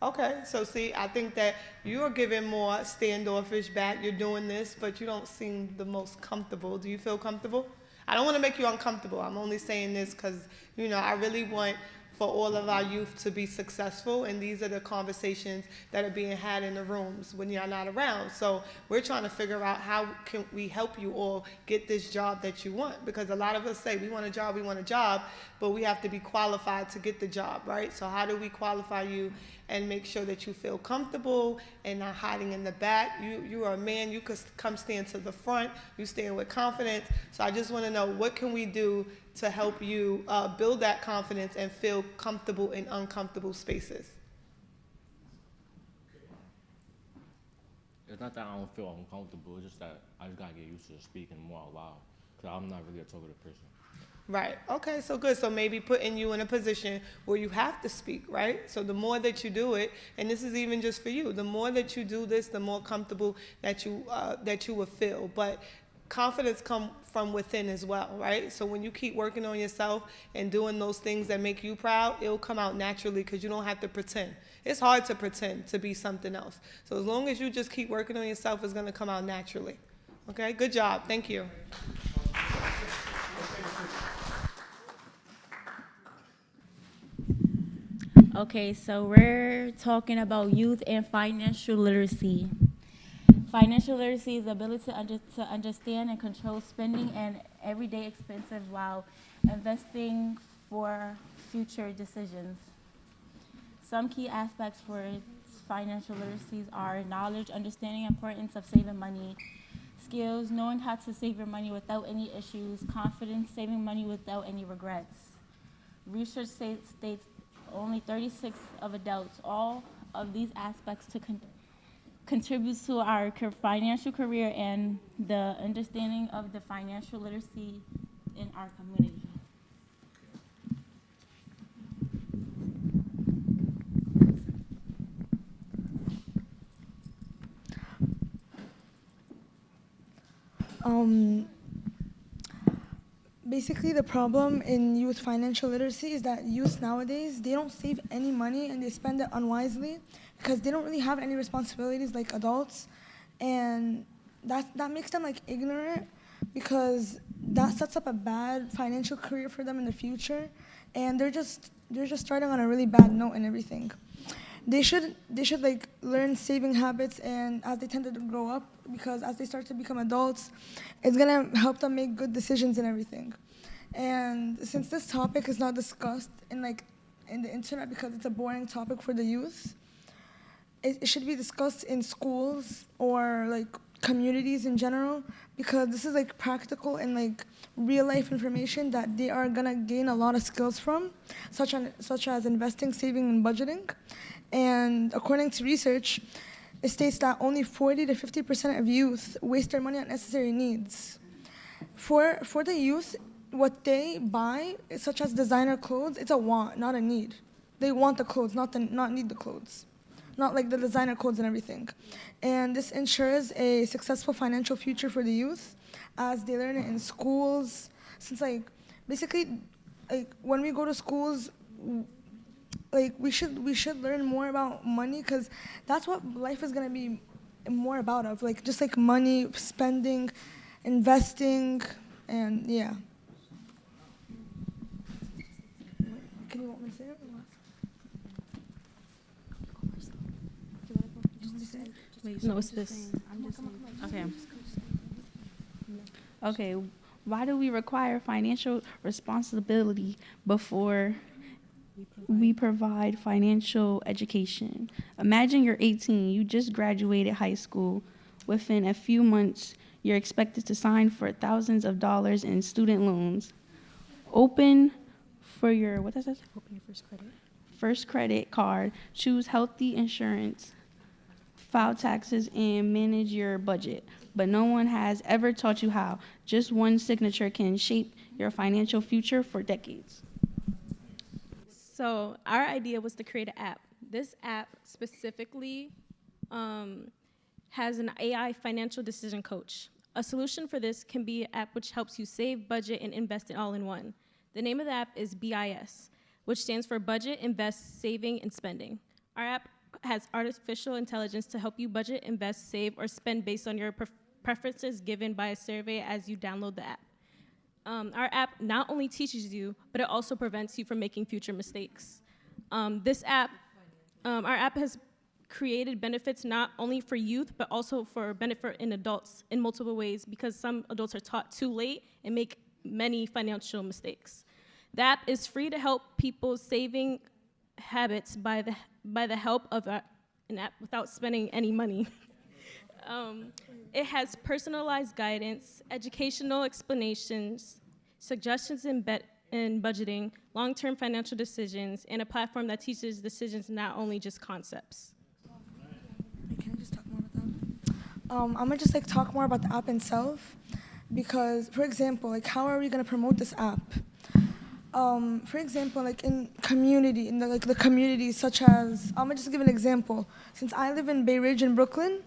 Okay, so see, I think that you're giving more standoffish back. You're doing this, but you don't seem the most comfortable. Do you feel comfortable? I don't want to make you uncomfortable. I'm only saying this because, I really want for all of our youth to be successful, and these are the conversations that are being had in the rooms when you're not around. So we're trying to figure out how can we help you all get this job that you want, because a lot of us say we want a job, but we have to be qualified to get the job, right? So how do we qualify you and make sure that you feel comfortable and not hiding in the back? You are a man, you could come stand to the front, you stand with confidence. So I just want to know, what can we do to help you build that confidence and feel comfortable in uncomfortable spaces? It's not that I don't feel uncomfortable, it's just that I just gotta get used to speaking more out loud, because I'm not really a talkative person. Right. Okay, so good. So maybe putting you in a position where you have to speak, right? So the more that you do it, and this is even just for you, the more that you do this, the more comfortable that you will feel. But confidence comes from within as well, right? So when you keep working on yourself and doing those things that make you proud, it'll come out naturally, because you don't have to pretend. It's hard to pretend to be something else. So as long as you just keep working on yourself, it's going to come out naturally. Okay, good job. Thank you. Okay, so we're talking about youth and financial literacy. Financial literacy is the ability to understand and control spending and everyday expenses while investing for future decisions. Some key aspects for financial literacy are knowledge, understanding the importance of saving money, skills, knowing how to save your money without any issues, confidence, saving money without any regrets. Research states only 36 of adults, all of these aspects to contribute to our financial career and the understanding of the financial literacy in our community. Basically, the problem in youth financial literacy is that youth nowadays, they don't save any money and they spend it unwisely because they don't really have any responsibilities like adults. And that makes them like ignorant because that sets up a bad financial career for them in the future. And they're just starting on a really bad note and everything. They should like learn saving habits and as they tend to grow up, because as they start to become adults, it's gonna help them make good decisions and everything. And since this topic is not discussed in the internet because it's a boring topic for the youth, it should be discussed in schools or like communities in general, because this is like practical and like real life information that they are gonna gain a lot of skills from, such as investing, saving, and budgeting. And according to research, it states that only 40 to 50% of youth waste their money on necessary needs. For the youth, what they buy, such as designer clothes, it's a want, not a need. They want the clothes, not need the clothes. Not like the designer clothes and everything. And this ensures a successful financial future for the youth as they learn it in schools. Since basically when we go to schools, we should learn more about money, because that's what life is gonna be more about, just like money, spending, investing, and yeah. Can you want me to say it or what? No, it's this. Okay. Okay. Why do we require financial responsibility before we provide financial education? Imagine you're 18, you just graduated high school. Within a few months, you're expected to sign for thousands of dollars in student loans. Open for your, what is this? Open your first credit. First credit card, choose healthy insurance, file taxes, and manage your budget. But no one has ever taught you how. Just one signature can shape your financial future for decades. So our idea was to create an app. This app specifically has an AI financial decision coach. A solution for this can be an app which helps you save, budget, and invest it all in one. The name of the app is BIS, which stands for Budget, Invest, Saving, and Spending. Our app has artificial intelligence to help you budget, invest, save, or spend based on your preferences given by a survey as you download the app. Our app not only teaches you, but it also prevents you from making future mistakes. Our app has created benefits not only for youth, but also for benefit in adults in multiple ways, because some adults are taught too late and make many financial mistakes. The app is free to help people's saving habits by the help of an app without spending any money. It has personalized guidance, educational explanations, suggestions in budgeting, long-term financial decisions, and a platform that teaches decisions, not only just concepts. Can I just talk more about that? I'm gonna just talk more about the app itself, because, for example, how are we gonna promote this app? For example, in community, in the communities, such as, I'm gonna just give an example. Since I live in Bay Ridge in Brooklyn,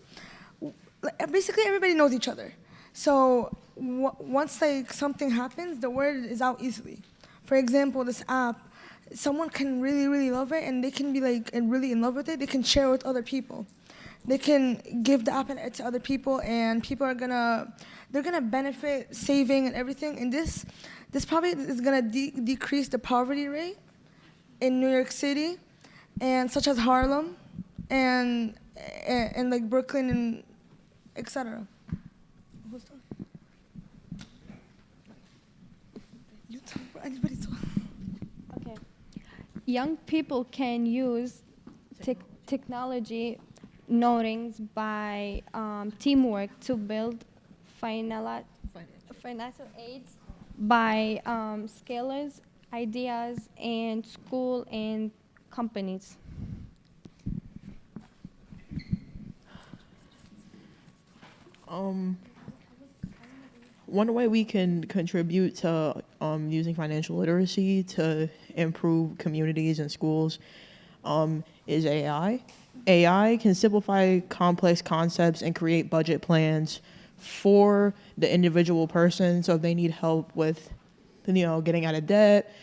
basically everybody knows each other. So once something happens, the word is out easily. For example, this app, someone can really, really love it, and they can be really in love with it. They can share it with other people. They can give the app to other people, and people are they're gonna benefit saving and everything. And this probably is gonna decrease the poverty rate in New York City, and such as Harlem, and Brooklyn, and etc. Okay. Young people can use technology knowings by teamwork to build financial aids by scalers, ideas, and school and companies. One way we can contribute to using financial literacy to improve communities and schools is AI. AI can simplify complex concepts and create budget plans for the individual person. So if they need help with, getting out of debt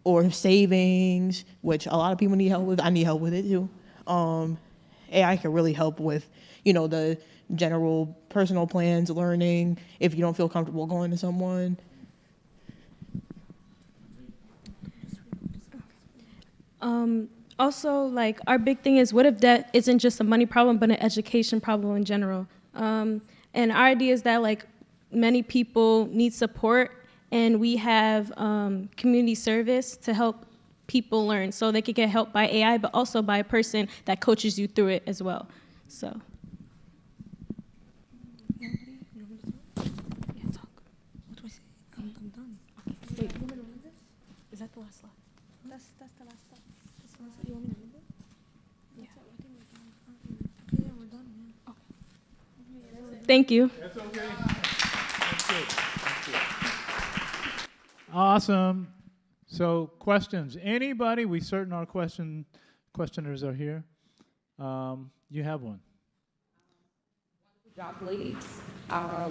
or savings, which a lot of people need help with, I need help with it too. AI can really help with, the general personal plans, learning, if you don't feel comfortable going to someone. Also, like, our big thing is, what if debt isn't just a money problem, but an education problem in general? And our idea is that, like, many people need support, and we have community service to help people learn, so they could get help by AI, but also by a person that coaches you through it as well. So. Wait, is that the last slide? That's the last step. You want me to move it? Yeah. Yeah, we're done. Yeah. Okay. Thank you. That's okay. That's good. That's good. Awesome. So questions. Anybody? We certain our questioners are here. You have one. Job ladies are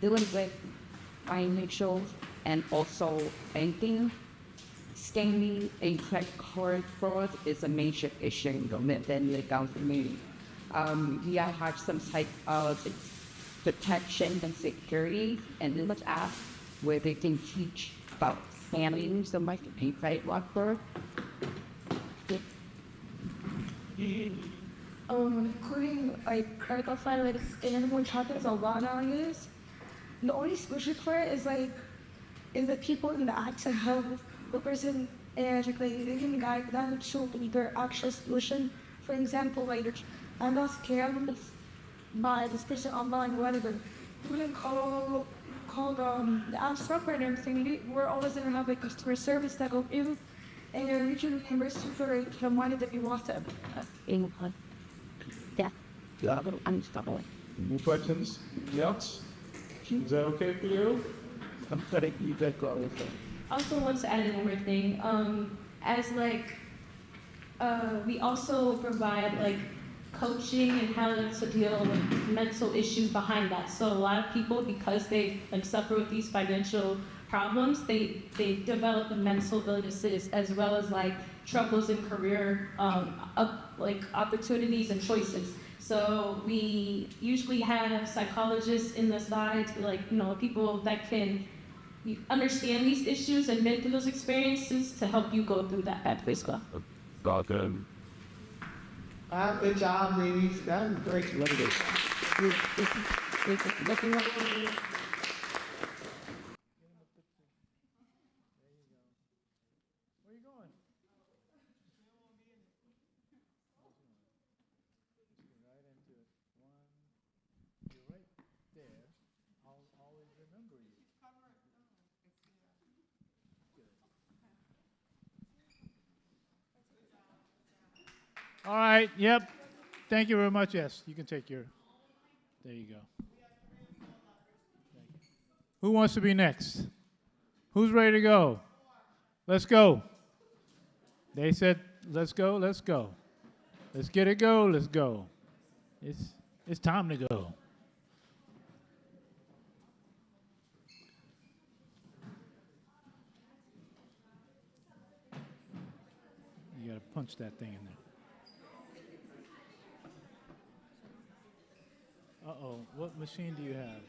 dealing with financial and also banking. Scamming and credit card fraud is a major issue within the community. We have some type of protection and security and in the app where they can teach about scamming, so like a credit fraud. Including like credit finance and what happens a lot nowadays. The only solution for it is the people in the act to help the person and like they can guide them to their actual solution. For example, like I'm not scared by this person online, whatever. We can call the app support and everything. We're always gonna have a customer service that go in and we can reimburse you for the money that you lost them. Yeah. Unstoppable. Any questions? Else? Is that okay for you? I'm sorry, you said go. I also want to add one more thing. We also provide like coaching and how to deal with mental issues behind that. So a lot of people, because they suffer with these financial problems, they develop the mental illnesses as well as troubles in career, opportunities and choices. So we usually have psychologists in the side, people that can understand these issues and been through those experiences to help you go through that pathway as well. Good job, ladies. That was great. Love it. All right, yep. Thank you very much. Yes, you can take your, there you go. Who wants to be next? Who's ready to go? Let's go. They said, let's go, let's go. Let's get it go, let's go. It's time to go. You gotta punch that thing in there. Uh-oh, what machine do you have?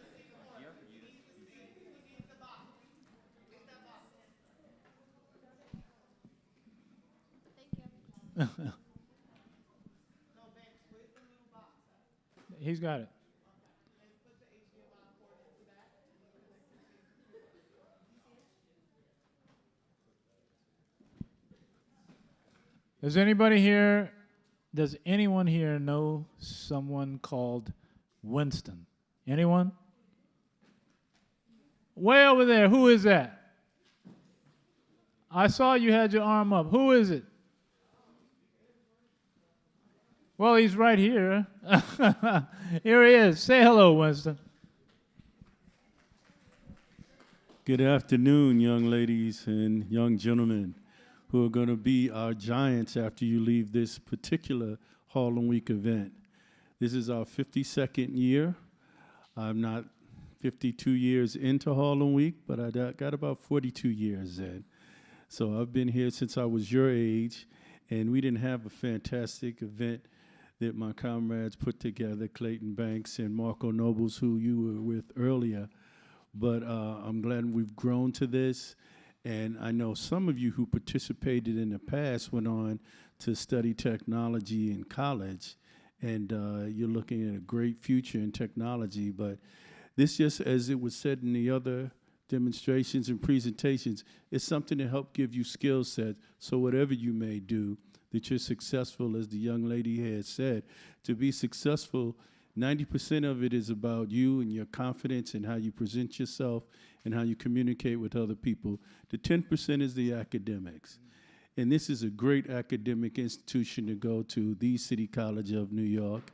He's got it. Does anyone here know someone called Winston? Anyone? Way over there, who is that? I saw you had your arm up. Who is it? Well, he's right here. Here he is. Say hello, Winston. Good afternoon, young ladies and young gentlemen who are going to be our giants after you leave this particular Harlem Week event. This is our 52nd year. I'm not 52 years into Harlem Week, but I got about 42 years in. So I've been here since I was your age, and we didn't have a fantastic event that my comrades put together, Clayton Banks and Marco Nobles, who you were with earlier. But I'm glad we've grown to this. And I know some of you who participated in the past went on to study technology in college. And you're looking at a great future in technology. But this, just as it was said in the other demonstrations and presentations, is something to help give you skill sets. So whatever you may do, that you're successful, as the young lady had said. To be successful, 90% of it is about you and your confidence and how you present yourself and how you communicate with other people. The 10% is the academics. And this is a great academic institution to go to, the City College of New York.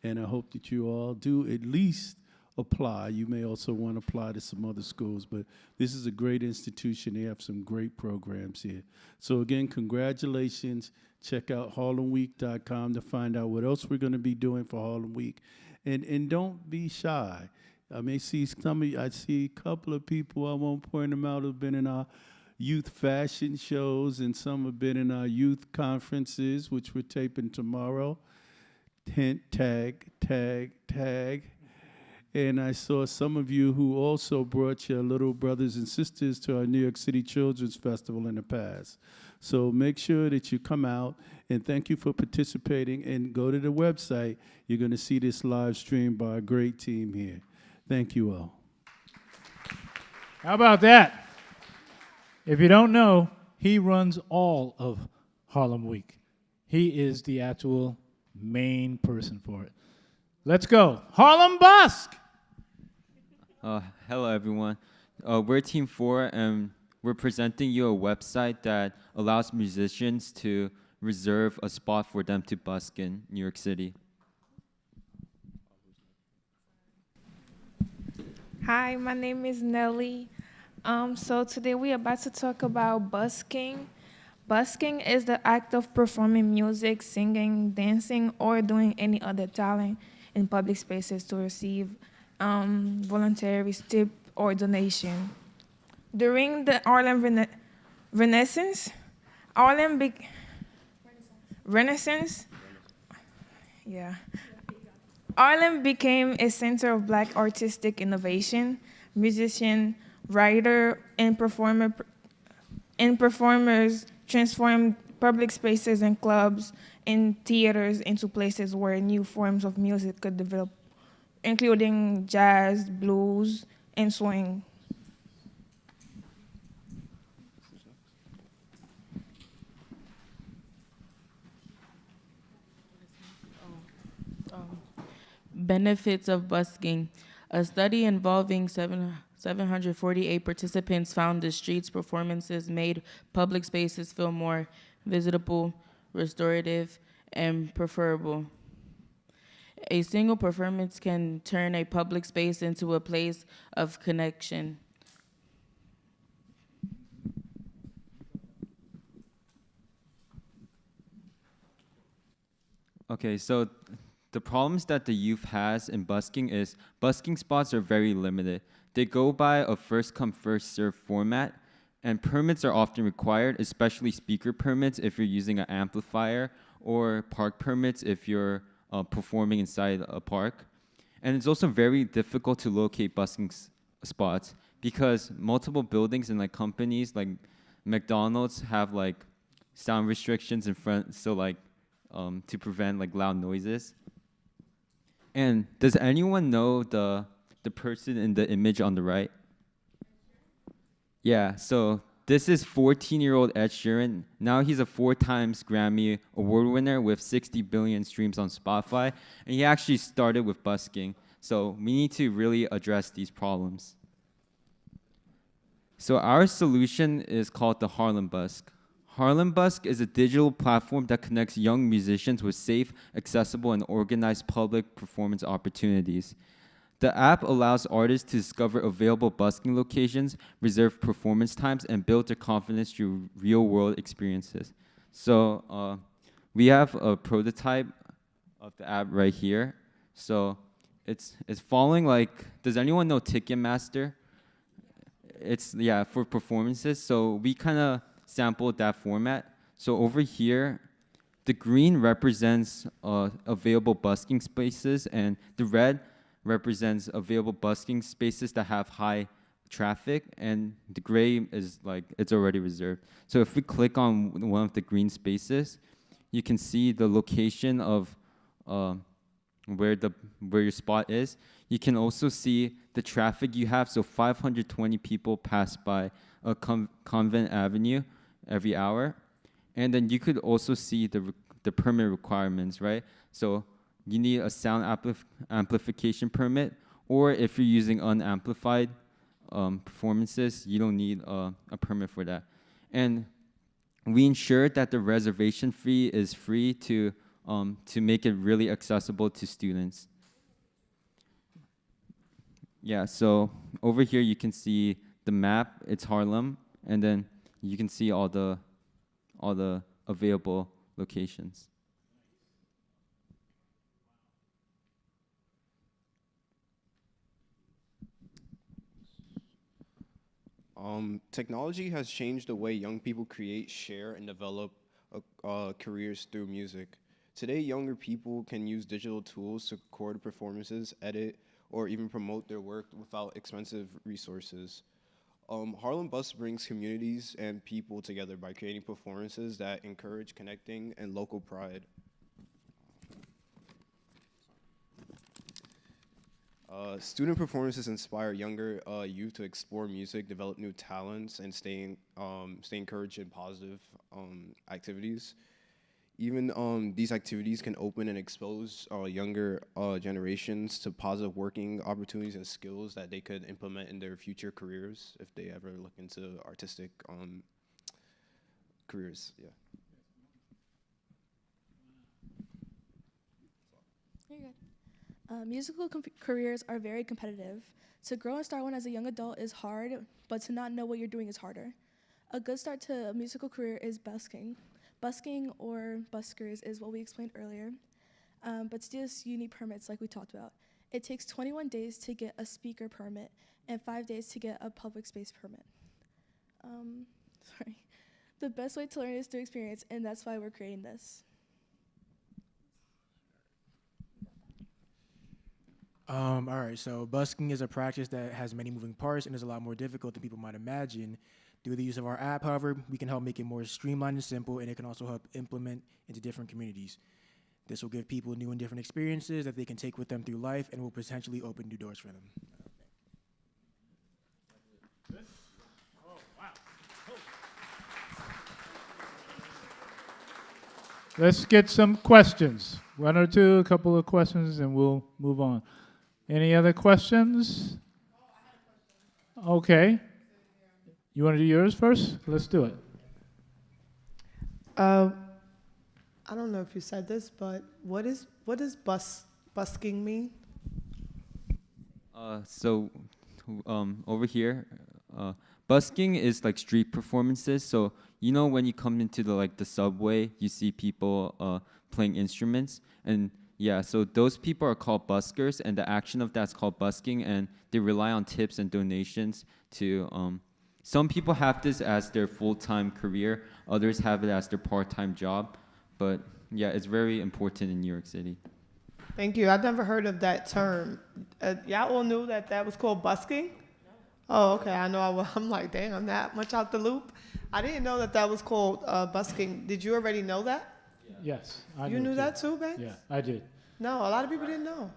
And I hope that you all do at least apply. You may also want to apply to some other schools, but this is a great institution. They have some great programs here. So again, congratulations. Check out harlemweek.com to find out what else we're going to be doing for Harlem Week. And don't be shy. I may see some of you, I see a couple of people, I won't point them out, who've been in our youth fashion shows, and some have been in our youth conferences, which we're taping tomorrow. Hint, tag. And I saw some of you who also brought your little brothers and sisters to our New York City Children's Festival in the past. So make sure that you come out, and thank you for participating, and go to the website. You're going to see this live stream by a great team here. Thank you all. How about that? If you don't know, he runs all of Harlem Week. He is the actual main person for it. Let's go. Harlem Busk! Hello, everyone. We're Team 4, and we're presenting you a website that allows musicians to reserve a spot for them to busk in New York City. Hi, my name is Nelly. So today we're about to talk about busking. Busking is the act of performing music, singing, dancing, or doing any other talent in public spaces to receive voluntary tip or donation. During the Harlem Renaissance, Harlem became a center of Black artistic innovation. Musician, writer, and performers transformed public spaces and clubs and theaters into places where new forms of music could develop, including jazz, blues, and swing. Benefits of busking. A study involving 748 participants found the streets performances made public spaces feel more visitable, restorative, and preferable. A single performance can turn a public space into a place of connection. Okay, so the problems that the youth has in busking is busking spots are very limited. They go by a first-come, first-served format, and permits are often required, especially speaker permits if you're using an amplifier, or park permits if you're performing inside a park. And it's also very difficult to locate busking spots because multiple buildings and like companies like McDonald's have like sound restrictions in front, so like to prevent like loud noises. And does anyone know the person in the image on the right? Yeah, so this is 14-year-old Ed Sheeran. Now he's a 4-times Grammy Award winner with 60 billion streams on Spotify. And he actually started with busking. So we need to really address these problems. So our solution is called the HARLEM Busk. HARLEM Busk is a digital platform that connects young musicians with safe, accessible, and organized public performance opportunities. The app allows artists to discover available busking locations, reserve performance times, and build their confidence through real-world experiences. So we have a prototype of the app right here. So it's following like, does anyone know Ticketmaster? It's, yeah, for performances. So we kind of sampled that format. So over here, the green represents available busking spaces, and the red represents available busking spaces that have high traffic, and the gray is like it's already reserved. So if we click on one of the green spaces, you can see the location of where your spot is. You can also see the traffic you have. So 520 people pass by Convent Avenue every hour, and then you could also see the permit requirements, right? So you need a sound amplification permit, or if you're using unamplified performances, you don't need a permit for that. And we ensure that the reservation fee is free to make it really accessible to students. Yeah, so over here you can see the map. It's Harlem, and then you can see all the available locations. Technology has changed the way young people create, share, and develop careers through music. Today, younger people can use digital tools to record performances, edit, or even promote their work without expensive resources. Harlem Bus brings communities and people together by creating performances that encourage connecting and local pride. Student performances inspire younger youth to explore music, develop new talents, and stay encouraged in positive activities. Even these activities can open and expose younger generations to positive working opportunities and skills that they could implement in their future careers if they ever look into artistic careers. Yeah. You're good. Musical careers are very competitive. To grow and start one as a young adult is hard, but to not know what you're doing is harder. A good start to a musical career is busking. Busking or buskers is what we explained earlier, but to do this you need permits like we talked about. It takes 21 days to get a speaker permit and 5 days to get a public space permit. The best way to learn is through experience, and that's why we're creating this. All right, so busking is a practice that has many moving parts and is a lot more difficult than people might imagine. Through the use of our app, however, we can help make it more streamlined and simple, and it can also help implement into different communities. This will give people new and different experiences that they can take with them through life and will potentially open new doors for them. Let's get some questions. One or two, a couple of questions, and we'll move on. Any other questions? Okay. You want to do yours first? Let's do it. I don't know if you said this, but what does busking mean? So over here, busking is like street performances. So you know when you come into the subway, you see people playing instruments, and yeah, so those people are called buskers, and the action of that's called busking, and they rely on tips and donations to. Some people have this as their full-time career, others have it as their part-time job, but yeah, it's very important in New York City. Thank you. I've never heard of that term. Y'all all knew that was called busking? Oh, okay. I know. I'm like, dang, I'm that much out the loop. I didn't know that was called busking. Did you already know that? Yes. You knew that too, Banks? Yeah, I did. No, a lot of people didn't know.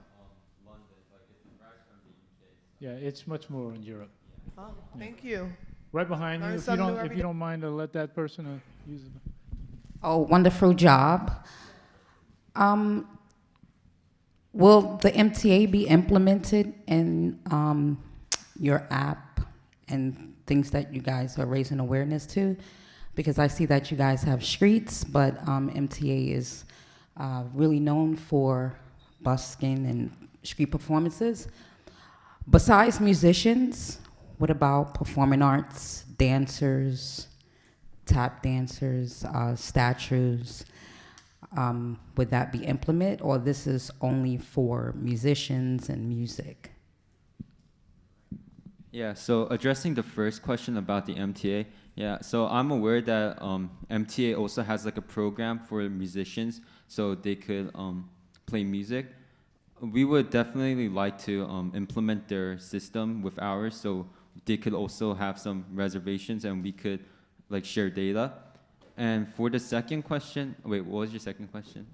Yeah, it's much more in Europe. Oh, thank you. Right behind you. Learn If you something new don't, every if you don't mind, let that person use it. Oh, wonderful job. Will the MTA be implemented in your app and things that you guys are raising awareness to, because I see that you guys have streets, but MTA is really known for busking and street performances. Besides musicians, what about performing arts, dancers, tap dancers, statues? Would that be implemented, or this is only for musicians and music? Yeah, so addressing the first question about the MTA, yeah, so I'm aware that MTA also has like a program for musicians so they could play music. We would definitely like to implement their system with ours so they could also have some reservations and we could like share data. And for the second question, wait, what was your second question?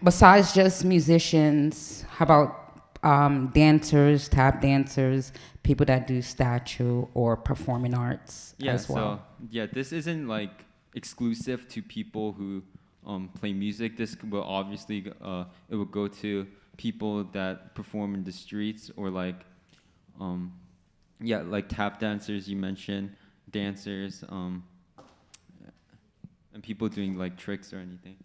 Besides just musicians, how about dancers, tap dancers, people that do statue or performing arts as well? So yeah, this isn't like exclusive to people who play music. This will obviously it will go to people that perform in the streets or like like tap dancers you mentioned, dancers, and people doing like tricks or anything.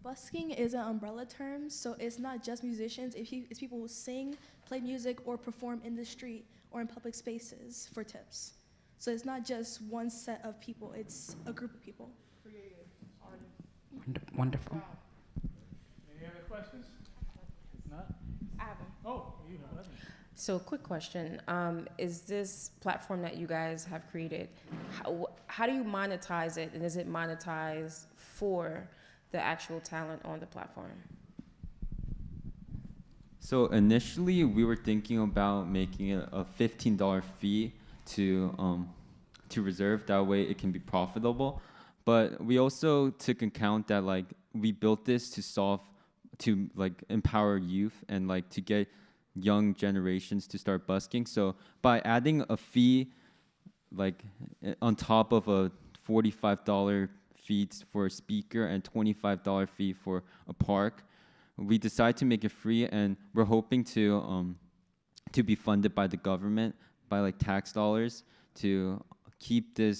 Busking is an umbrella term, so it's not just musicians. It's people who sing, play music, or perform in the street or in public spaces for tips. So it's not just one set of people, it's a group of people. Wonderful. Any other questions? Not? I have one. Oh, you have it. So, quick question. Is this platform that you guys have created, how do you monetize it? And is it monetized for the actual talent on the platform? So initially, we were thinking about making it a $15 fee to reserve. That way, it can be profitable. But we also took account that like we built this to like empower youth and like to get young generations to start busking. So by adding a fee like on top of a $45 fee for a speaker and $25 fee for a park, we decided to make it free, and we're hoping to be funded by the government, by like tax dollars, to keep the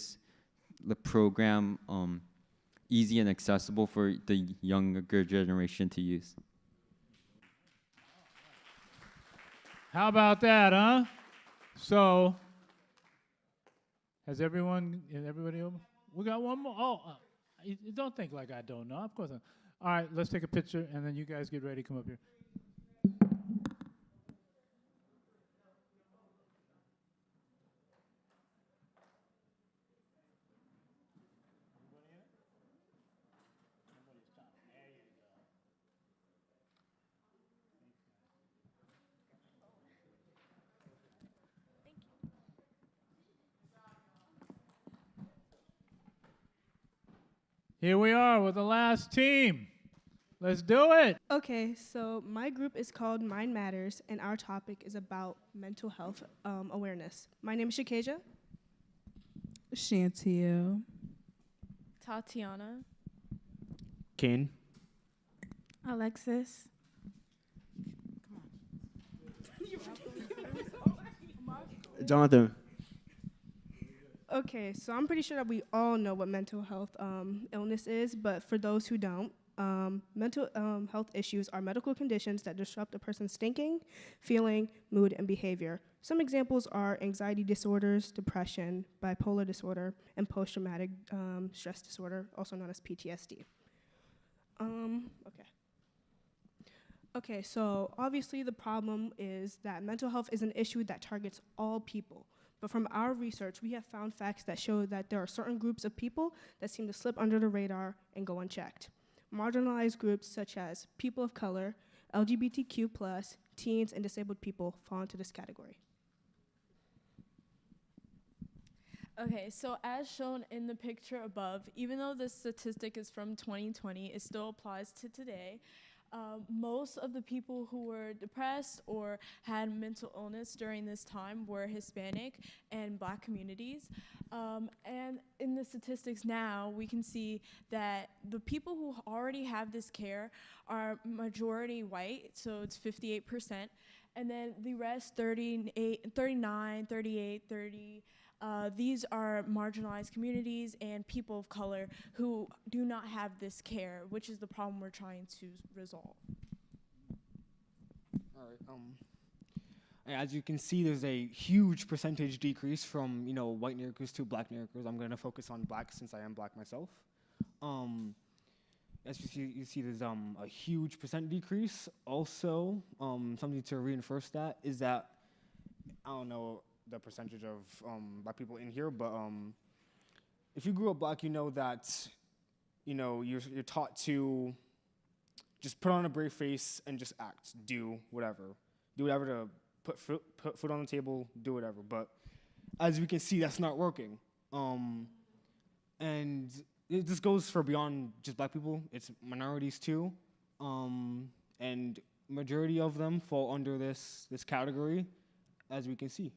program easy and accessible for the younger generation to use. How about that, huh? So, has everybody over? We got one more. Oh, you don't think like I don't know. Of course not. All right, let's take a picture, and then you guys get ready to come up here. Here we are with the last team. Let's do it. Okay, so my group is called Mind Matters, and our topic is about mental health awareness. My name is Shakasia. Chantiel. Tatiana. Ken. Alexis. Jonathan. Okay, so I'm pretty sure that we all know what mental health illness is, but for those who don't, mental health issues are medical conditions that disrupt a person's thinking, feeling, mood, and behavior. Some examples are anxiety disorders, depression, bipolar disorder, and post-traumatic stress disorder, also known as PTSD. Okay, so obviously the problem is that mental health is an issue that targets all people. But from our research, we have found facts that show that there are certain groups of people that seem to slip under the radar and go unchecked. Marginalized groups such as people of color, LGBTQ+, teens, and disabled people fall into this category. Okay, so as shown in the picture above, even though this statistic is from 2020, it still applies to today. Most of the people who were depressed or had mental illness during this time were Hispanic and Black communities. And in the statistics now, we can see that the people who already have this care are majority white, so it's 58%, And then the rest, 38, 39, 38, 30, these are marginalized communities and people of color who do not have this care, which is the problem we're trying to resolve. All right. As you can see, there's a huge percentage decrease from white New Yorkers to black New Yorkers. I'm going to focus on black since I am black myself. As you see, there's a huge percent decrease. Also, something to reinforce that is that I don't know the percentage of black people in here, but if you grew up black, you know that you're taught to just put on a brave face and just act, do whatever to put food on the table, do whatever. But as we can see, that's not working. And this goes for beyond just black people. It's minorities too, and majority of them fall under this category, as we can see.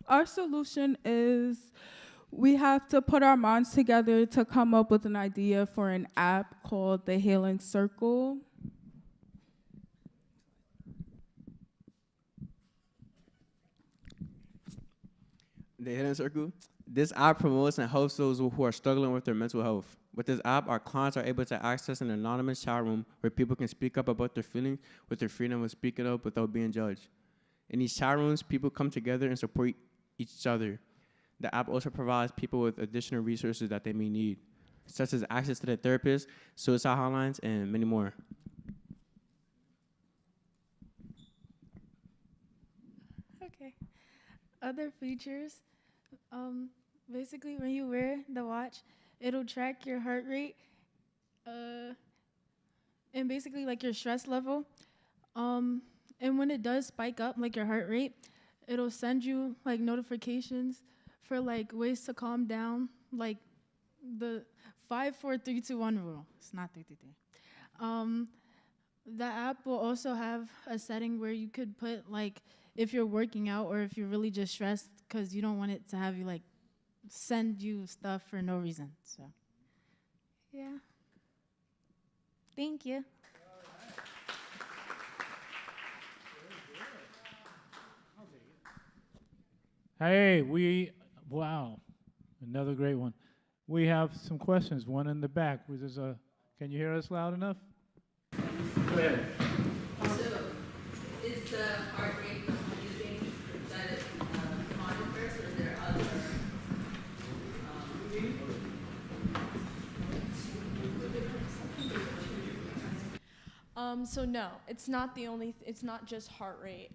Our solution is we have to put our minds together to come up with an idea for an app called the Healing Circle. The Hidden Circle. This app promotes and helps those who are struggling with their mental health. With this app, our clients are able to access an anonymous chat room where people can speak up about their feelings with their freedom of speaking up without being judged. In these chat rooms, people come together and support each other. The app also provides people with additional resources that they may need, such as access to their therapist, suicide hotlines, and many more. Okay. Other features, basically when you wear the watch, it'll track your heart rate, and basically like your stress level. And when it does spike up, like your heart rate, it'll send you like notifications for like ways to calm down, like the 5, 4, 3, 2, 1 rule. It's not 3, 2, 3. The app will also have a setting where you could put like if you're working out or if you're really just stressed, because you don't want it to have you like send you stuff for no reason. So, yeah. Thank you. Hey, wow, another great one. We have some questions, one in the back. Can you hear us loud enough? Go ahead. So, is the heart rate using that monitors, or is there other? So no, it's not the only. It's not just heart rate.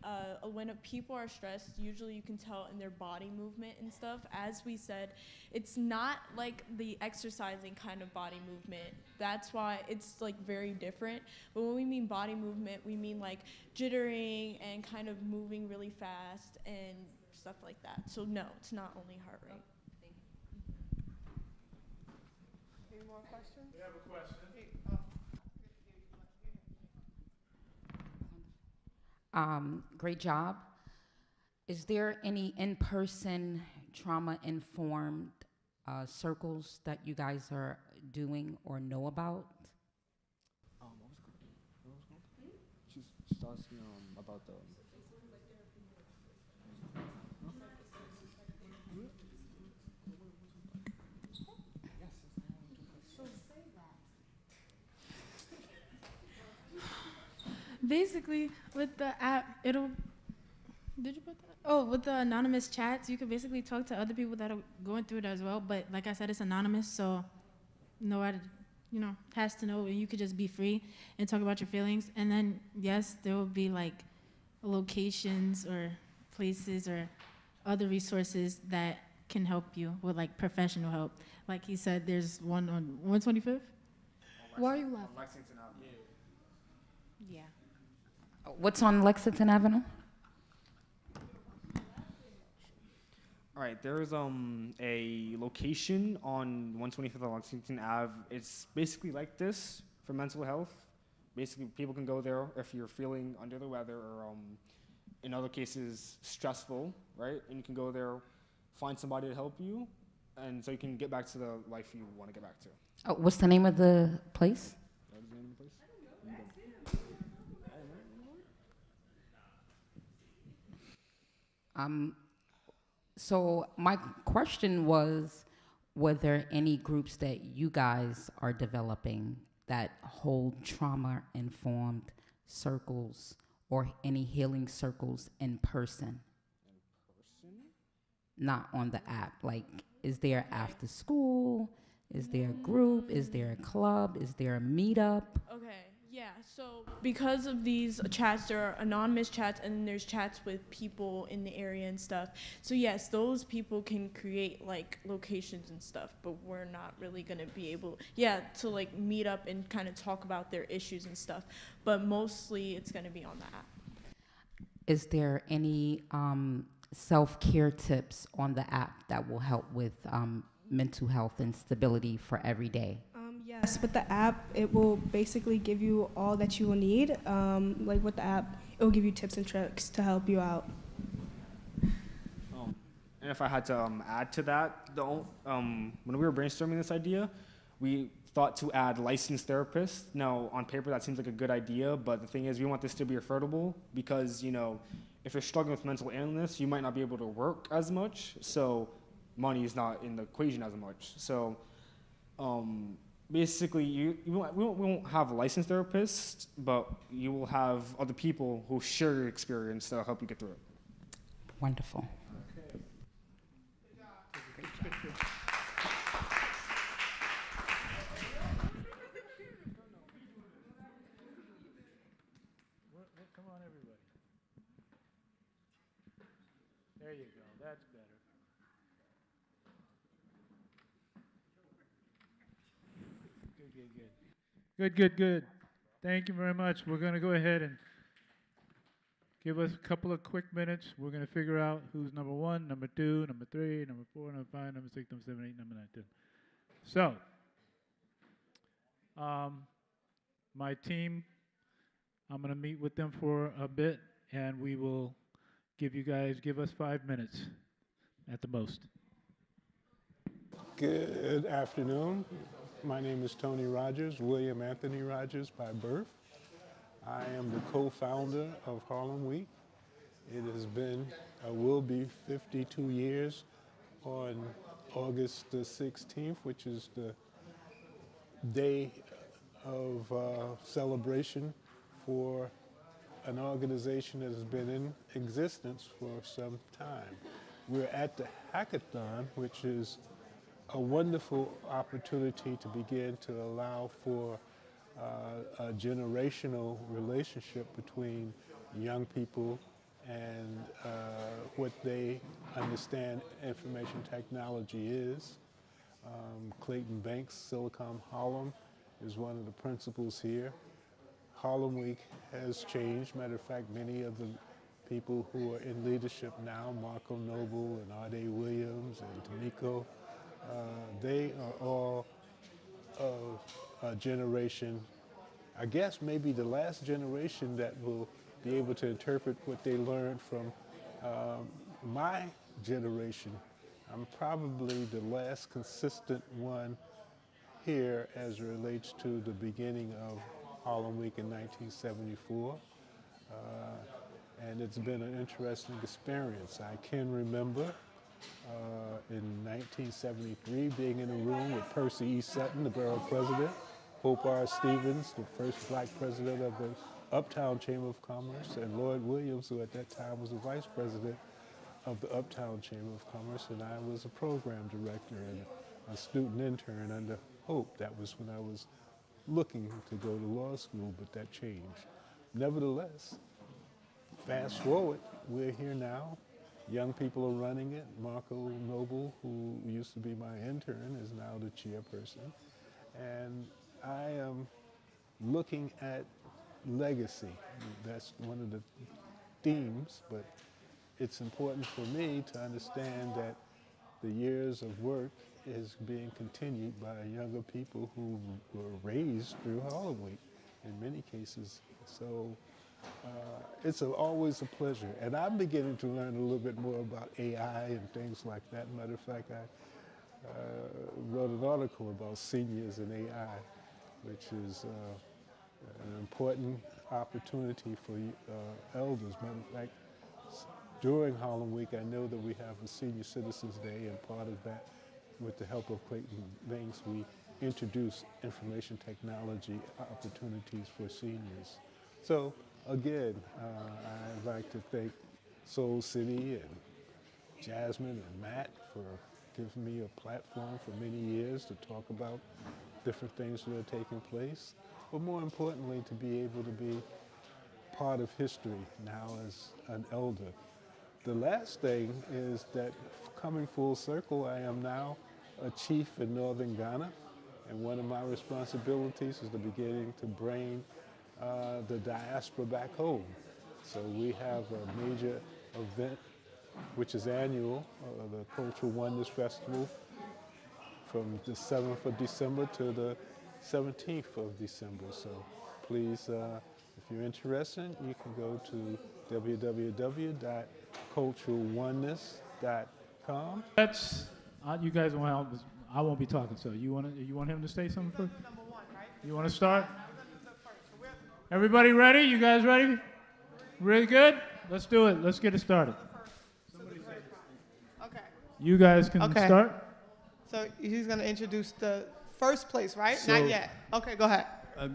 When people are stressed, usually you can tell in their body movement and stuff. As we said, it's not like the exercising kind of body movement. That's why it's like very different. But when we mean body movement, we mean like jittering and kind of moving really fast and stuff like that. So no, it's not only heart rate. Any more questions? We have a question. Great job. Is there any in-person trauma-informed circles that you guys are doing or know about? What was it? She's asking about the. Basically, with the app, did you put that? Oh, with the anonymous chats, you can basically talk to other people that are going through it as well. But like I said, it's anonymous, so nobody, has to know. And you could just be free and talk about your feelings. And then, yes, there will be like locations or places or other resources that can help you with like professional help. Like he said, there's one on 125th. Why are you laughing? Lexington Avenue. Yeah. What's on Lexington Avenue? All right, there's a location on 125th of Lexington Ave. It's basically like this for mental health. Basically, people can go there if you're feeling under the weather or, in other cases, stressful, right? And you can go there, find somebody to help you, and so you can get back to the life you want to get back to. Oh, what's the name of the place? What is the name of the place? So my question was, were there any groups that you guys are developing that hold trauma-informed circles or any healing circles in person? Not on the app. Like, is there after school? Is there a group? Is there a club? Is there a meetup? Okay, yeah. So because of these chats, there are anonymous chats, and then there's chats with people in the area and stuff. So yes, those people can create like locations and stuff, but we're not really gonna be able, to like meet up and kind of talk about their issues and stuff. But mostly it's gonna be on the app. Is there any self-care tips on the app that will help with mental health and stability for every day? Yes, with the app, it will basically give you all that you will need. Like with the app, it will give you tips and tricks to help you out. And if I had to add to that, when we were brainstorming this idea, we thought to add licensed therapists. Now, on paper, that seems like a good idea, but the thing is, we want this to be affordable because, if you're struggling with mental illness, you might not be able to work as much, so money is not in the equation as much. So basically, we won't have licensed therapists, but you will have other people who share your experience to help you get through it. Wonderful. Come on, everybody. There you go. That's better. Good. Thank you very much. We're going to go ahead and give us a couple of quick minutes. We're going to figure out who's number 1, number 2, number 3, number 4, number 5, number 6, number 7, 8, number 9, 10. So, my team, I'm going to meet with them for a bit, and we will give us 5 minutes at the most. Good afternoon. My name is Tony Rogers, William Anthony Rogers by birth. I am the co-founder of Harlem Week. It has been, will be 52 years on August the 16th, which is the day of celebration for an organization that has been in existence for some time. We're at the Hackathon, which is a wonderful opportunity to begin to allow for a generational relationship between young people and what they understand information technology is. Clayton Banks, Silicon Harlem, is one of the principals here. Harlem Week has changed. Matter of fact, many of the people who are in leadership now, Marco Noble and Ade Williams and Tamiko, they are all of a generation, I guess maybe the last generation that will be able to interpret what they learned from my generation. I'm probably the last consistent one here as it relates to the beginning of Harlem Week in 1974. And it's been an interesting experience. I can remember in 1973 being in a room with Percy E. Sutton, the borough president, Hope R. Stevens, the first black president of the Uptown Chamber of Commerce, and Lloyd Williams, who at that time was the vice president of the Uptown Chamber of Commerce, and I was a program director and a student intern under Hope. That was when I was looking to go to law school, but that changed. Nevertheless, fast forward, we're here now. Young people are running it. Marco Noble, who used to be my intern, is now the chairperson. And I am looking at legacy. That's one of the themes, but it's important for me to understand that the years of work is being continued by younger people who were raised through Harlem Week in many cases. So it's always a pleasure. And I'm beginning to learn a little bit more about AI and things like that. Matter of fact, wrote an article about seniors and AI, which is an important opportunity for elders. Matter of fact, during Harlem Week, I know that we have a Senior Citizens Day, and part of that, with the help of Clayton Banks, we introduce information technology opportunities for seniors. So again, I'd like to thank Soul City and Jasmine and Matt for giving me a platform for many years to talk about different things that are taking place, but more importantly, to be able to be part of history now as an elder. The last thing is that, coming full circle, I am now a chief in northern Ghana, and one of my responsibilities is the beginning to bring the diaspora back home. So we have a major event, which is annual, the Cultural Oneness Festival, from the 7th of December to the 17th of December. So please, if you're interested, you can go to www.culturaloneness.com. That's you guys want help. I won't be talking. So you want him to say something first? You want to start? Everybody ready? You guys ready? Really good? Let's do it. Let's get it started. Okay. You guys can start. So he's going to introduce the first place, right? So- Not yet. Okay, go ahead. I'm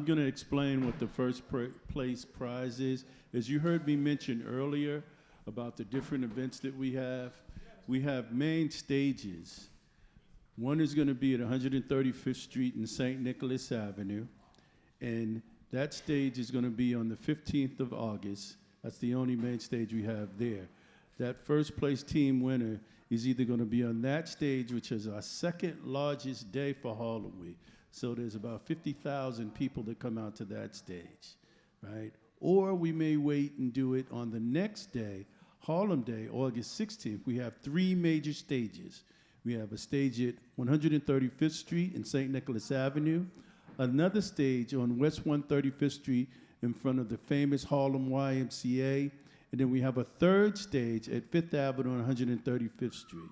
gonna explain what the first place prize is. As you heard me mention earlier about the different events that we have main stages. One is gonna be at 135th Street and St. Nicholas Avenue, and that stage is gonna be on the 15th of August. That's the only main stage we have there. That first place team winner is either gonna be on that stage, which is our second largest day for Harlem Week. So there's about 50,000 people that come out to that stage, right? Or we may wait and do it on the next day, Harlem Day, August 16th. We have 3 major stages. We have a stage at 135th Street and St. Nicholas Avenue, another stage on West 135th Street in front of the famous Harlem YMCA, and then we have a third stage at 5th Avenue on 135th Street.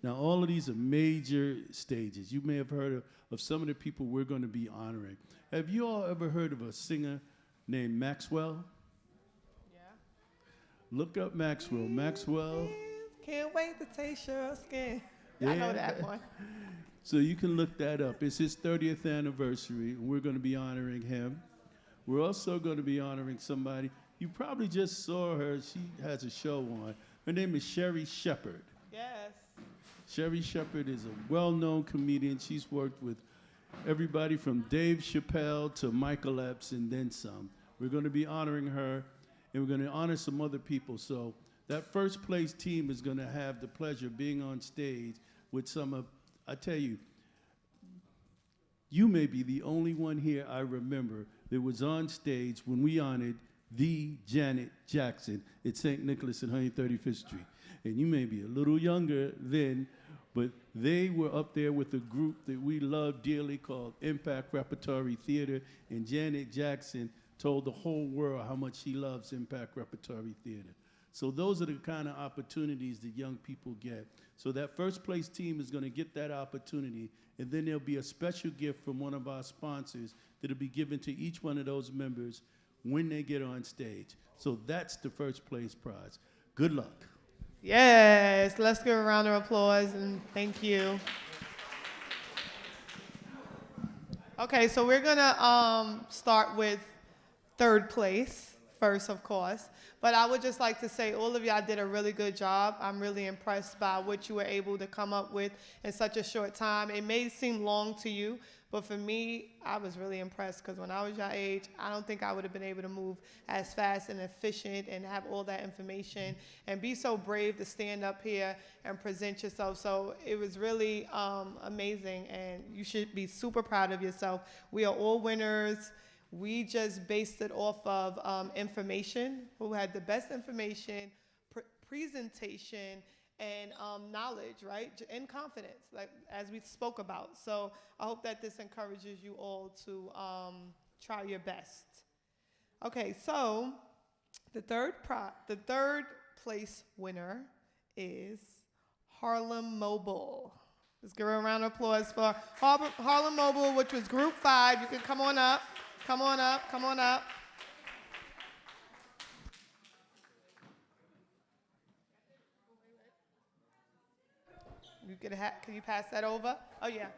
Now, all of these are major stages. You may have heard of some of the people we're going to be honoring. Have you all ever heard of a singer named Maxwell? Yeah. Look up Maxwell. Maxwell. Can't wait to taste your skin. I know that one. So you can look that up. It's his 30th anniversary, and we're going to be honoring him. We're also going to be honoring somebody. You probably just saw her. She has a show on. Her name is Sherry Shepherd. Yes. Sherry Shepherd is a well-known comedian. She's worked with everybody from Dave Chappelle to Michael Epps and then some. We're going to be honoring her, and we're going to honor some other people. So that first place team is going to have the pleasure of being on stage with some of, I tell you, you may be the only one here I remember that was on stage when we honored the Janet Jackson at St. Nicholas and 135th Street. And you may be a little younger then, but they were up there with a group that we love dearly called Impact Repertory Theater, and Janet Jackson told the whole world how much she loves Impact Repertory Theater. So those are the kind of opportunities that young people get. So that first place team is going to get that opportunity, and then there'll be a special gift from one of our sponsors that'll be given to each one of those members when they get on stage. So that's the first place prize. Good luck. Yes, let's give a round of applause and thank you. Okay, so we're gonna start with third place first, of course. But I would just like to say all of y'all did a really good job. I'm really impressed by what you were able to come up with in such a short time. It may seem long to you, but for me, I was really impressed because when I was your age, I don't think I would have been able to move as fast and efficient and have all that information and be so brave to stand up here and present yourself. So it was really amazing, and you should be super proud of yourself. We are all winners. We just based it off of information, who had the best information, presentation, and knowledge, right? And confidence, like as we spoke about. So I hope that this encourages you all to try your best. Okay, so the third place winner is Harlem Mobile. Let's give her a round of applause for Harlem Mobile, which was Group 5. You can come on up. Come on up. Come on up. You get a hat. Can you pass that over? Oh, yeah.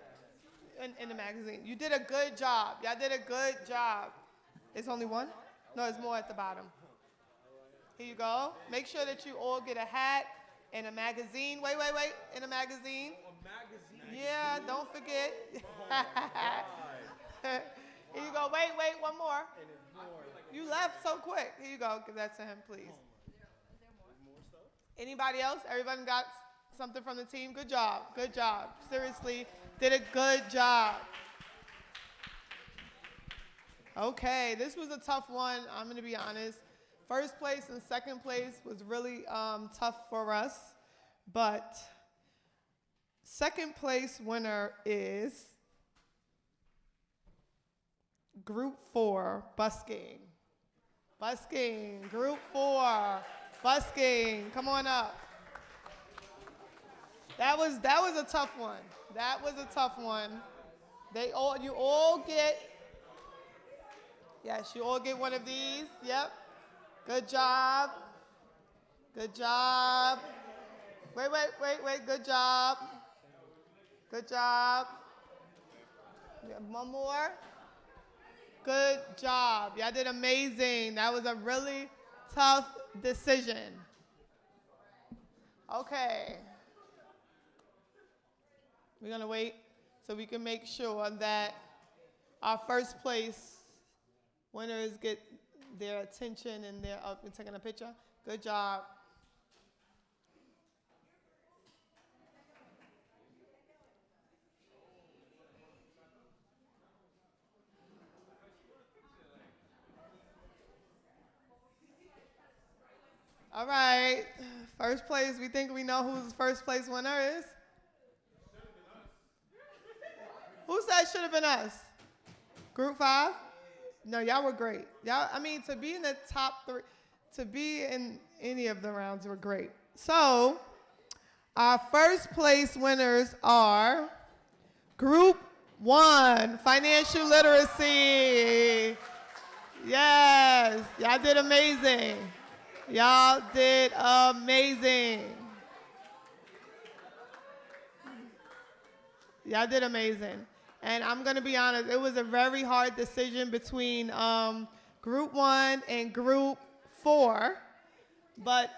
In the magazine. You did a good job. Y'all did a good job. It's only one? No, it's more at the bottom. Here you go. Make sure that you all get a hat and a magazine. Wait. In a magazine. Yeah, don't forget. Here you go. Wait, one more. You left so quick. Here you go. Give that to him, please. Anybody else? Everyone got something from the team? Good job. Good job. Seriously, did a good job. Okay, this was a tough one. I'm going to be honest. First place and second place was really tough for us. But second place winner is Group 4, busking. Busking, Group 4, busking. Come on up. That was a tough one. That was a tough one. You all get, yes, you all get one of these. Yep. Good job. Good job. Wait. Good job. Good job. We have one more. Good job. Y'all did amazing. That was a really tough decision. Okay. We're going to wait so we can make sure that our first place winners get their attention and they're up and taking a picture. Good job. All right. First place, we think we know who the first place winner is. Who said it should have been us? Group 5? No, y'all were great. Y'all, I mean, to be in the top 3, to be in any of the rounds were great. So, our first place winners are Group 1, Financial Literacy. Yes, y'all did amazing. Y'all did amazing. Y'all did amazing. And I'm going to be honest, it was a very hard decision between Group 1 and Group 4. But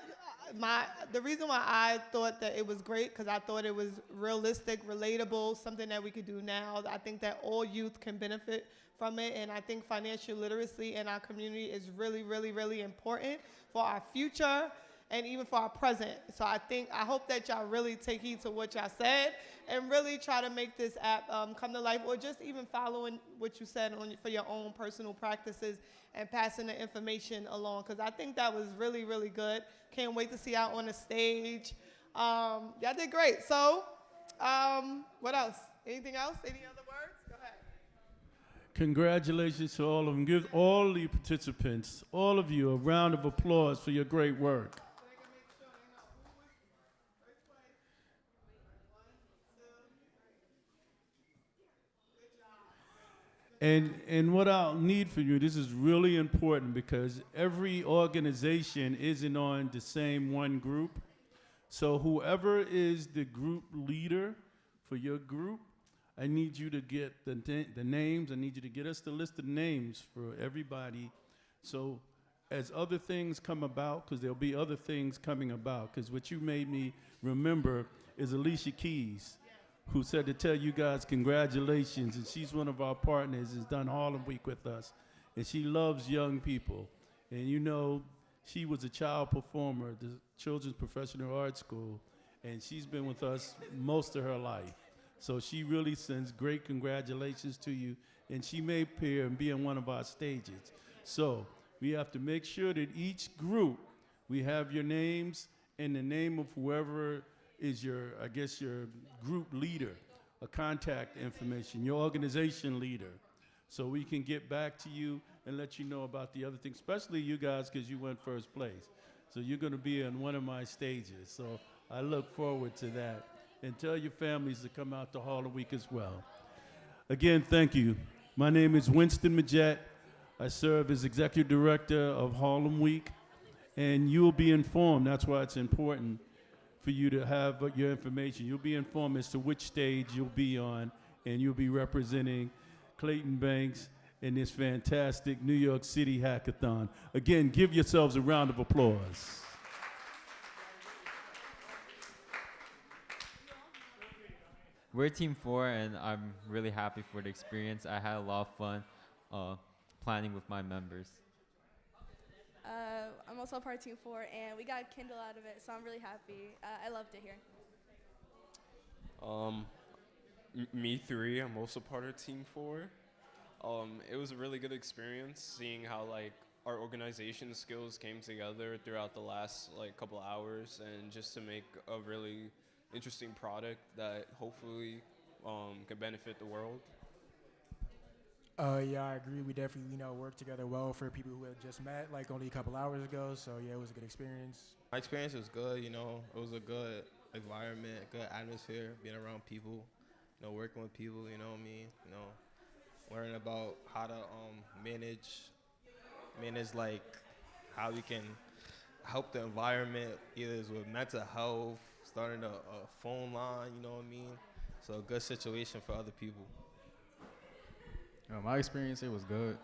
the reason why I thought that it was great, because I thought it was realistic, relatable, something that we could do now. I think that all youth can benefit from it. And I think financial literacy in our community is really, really, really important for our future and even for our present. So I hope that y'all really take heed to what y'all said and really try to make this app come to life, or just even following what you said for your own personal practices and passing the information along, because I think that was really, really good. Can't wait to see y'all on the stage. Y'all did great. So what else? Anything else? Any other words? Go ahead. Congratulations to all of them. Give all the participants, all of you, a round of applause for your great work. And what I'll need for you, this is really important because every organization isn't on the same one group. So whoever is the group leader for your group, I need you to get the names. I need you to get us the list of names for everybody. So as other things come about, because there'll be other things coming about, because what you made me remember is Alicia Keys, who said to tell you guys congratulations, and she's one of our partners, has done Harlem Week with us, and she loves young people. And you know, she was a child performer at the Children's Professional Arts School, and she's been with us most of her life. So she really sends great congratulations to you, and she may appear and be in one of our stages. So we have to make sure that each group, we have your names and the name of whoever is your, I guess, your group leader, a contact information, your organization leader, so we can get back to you and let you know about the other things, especially you guys, because you went first place. So you're going to be on one of my stages, so I look forward to that. And tell your families to come out to Harlem Week as well. Again, thank you. My name is Winston Majette. I serve as Executive Director of Harlem Week. And you'll be informed. That's why it's important for you to have your information. You'll be informed as to which stage you'll be on, and you'll be representing Clayton Banks in this fantastic New York City Hackathon. Again, give yourselves a round of applause. We're Team 4, and I'm really happy for the experience. I had a lot of fun planning with my members. I'm also part of Team 4, and we got Kindle out of it, so I'm really happy. I loved it here. Me 3, I'm also part of Team 4. It was a really good experience seeing how like our organization skills came together throughout the last couple hours, and just to make a really interesting product that hopefully can benefit the world. Yeah, I agree. We definitely, work together well for people who had just met only a couple hours ago. So yeah, it was a good experience. My experience was good. It was a good environment, good atmosphere, being around people, working with people. You know what I mean? Learning about how to manage how we can help the environment, either it's with mental health, starting a phone line. You know what I mean? So a good situation for other people. My experience, it was good.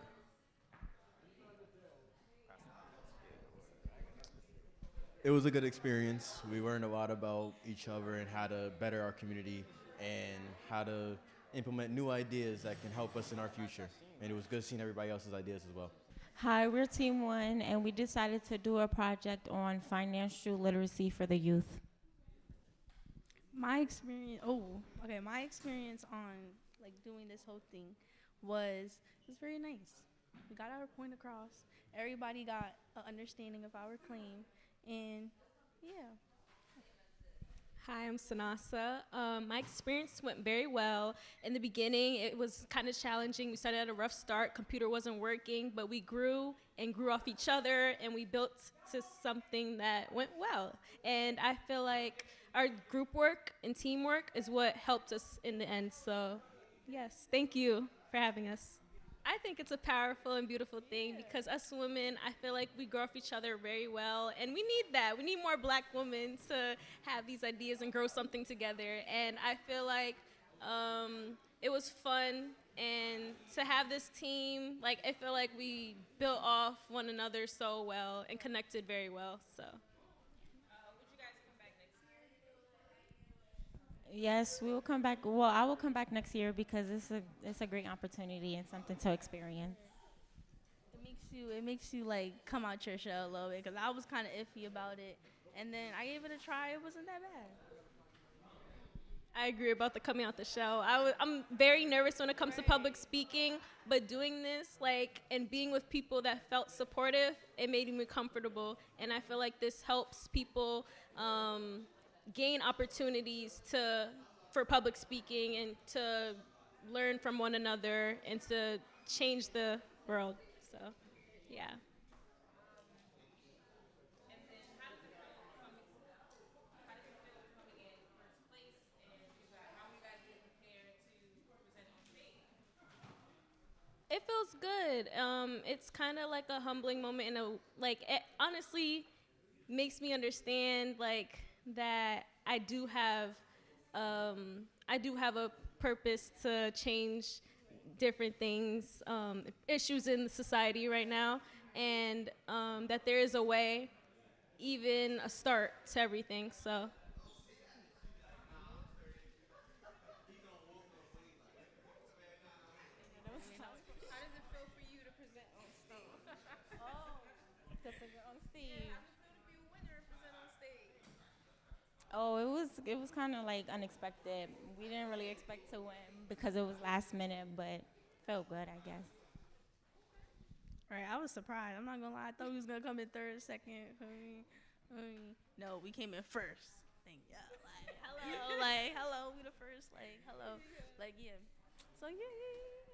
It was a good experience. We learned a lot about each other and how to better our community and how to implement new ideas that can help us in our future. And it was good seeing everybody else's ideas as well. Hi, we're Team 1, and we decided to do a project on financial literacy for the youth. My experience on doing this whole thing was very nice. We got our point across. Everybody got an understanding of our claim, and yeah. Hi, I'm Sanasa. My experience went very well. In the beginning, it was kind of challenging. We started at a rough start. Computer wasn't working, but we grew off each other, and we built to something that went well. And I feel like our group work and teamwork is what helped us in the end. So, yes, thank you for having us. I think it's a powerful and beautiful thing because us women, I feel like we grow off each other very well, and we need that. We need more Black women to have these ideas and grow something together. And I feel like it was fun, and to have this team, I feel like we built off one another so well and connected very well. So. Yes, we will come back. Well, I will come back next year because it's a great opportunity and something to experience. It makes you come out your shell a little bit, because I was kind of iffy about it, and then I gave it a try. It wasn't that bad. I agree about the coming out the shell. I'm very nervous when it comes to public speaking, but doing this, and being with people that felt supportive, it made me comfortable, and I feel like this helps people gain opportunities for public speaking and to learn from one another and to change the world. So, yeah. It feels good. It's kind of like a humbling moment, and it honestly makes me understand that I do have a purpose to change different things, issues in society right now, and that there is a way, even a start to everything. So. Oh, it was kind of unexpected. We didn't really expect to win because it was last minute, but felt good, I guess. Right, I was surprised. I'm not gonna lie. I thought we was gonna come in third, second. No, we came in first. Thank you. Hello, hello, we the first. Hello, yeah. So yeah.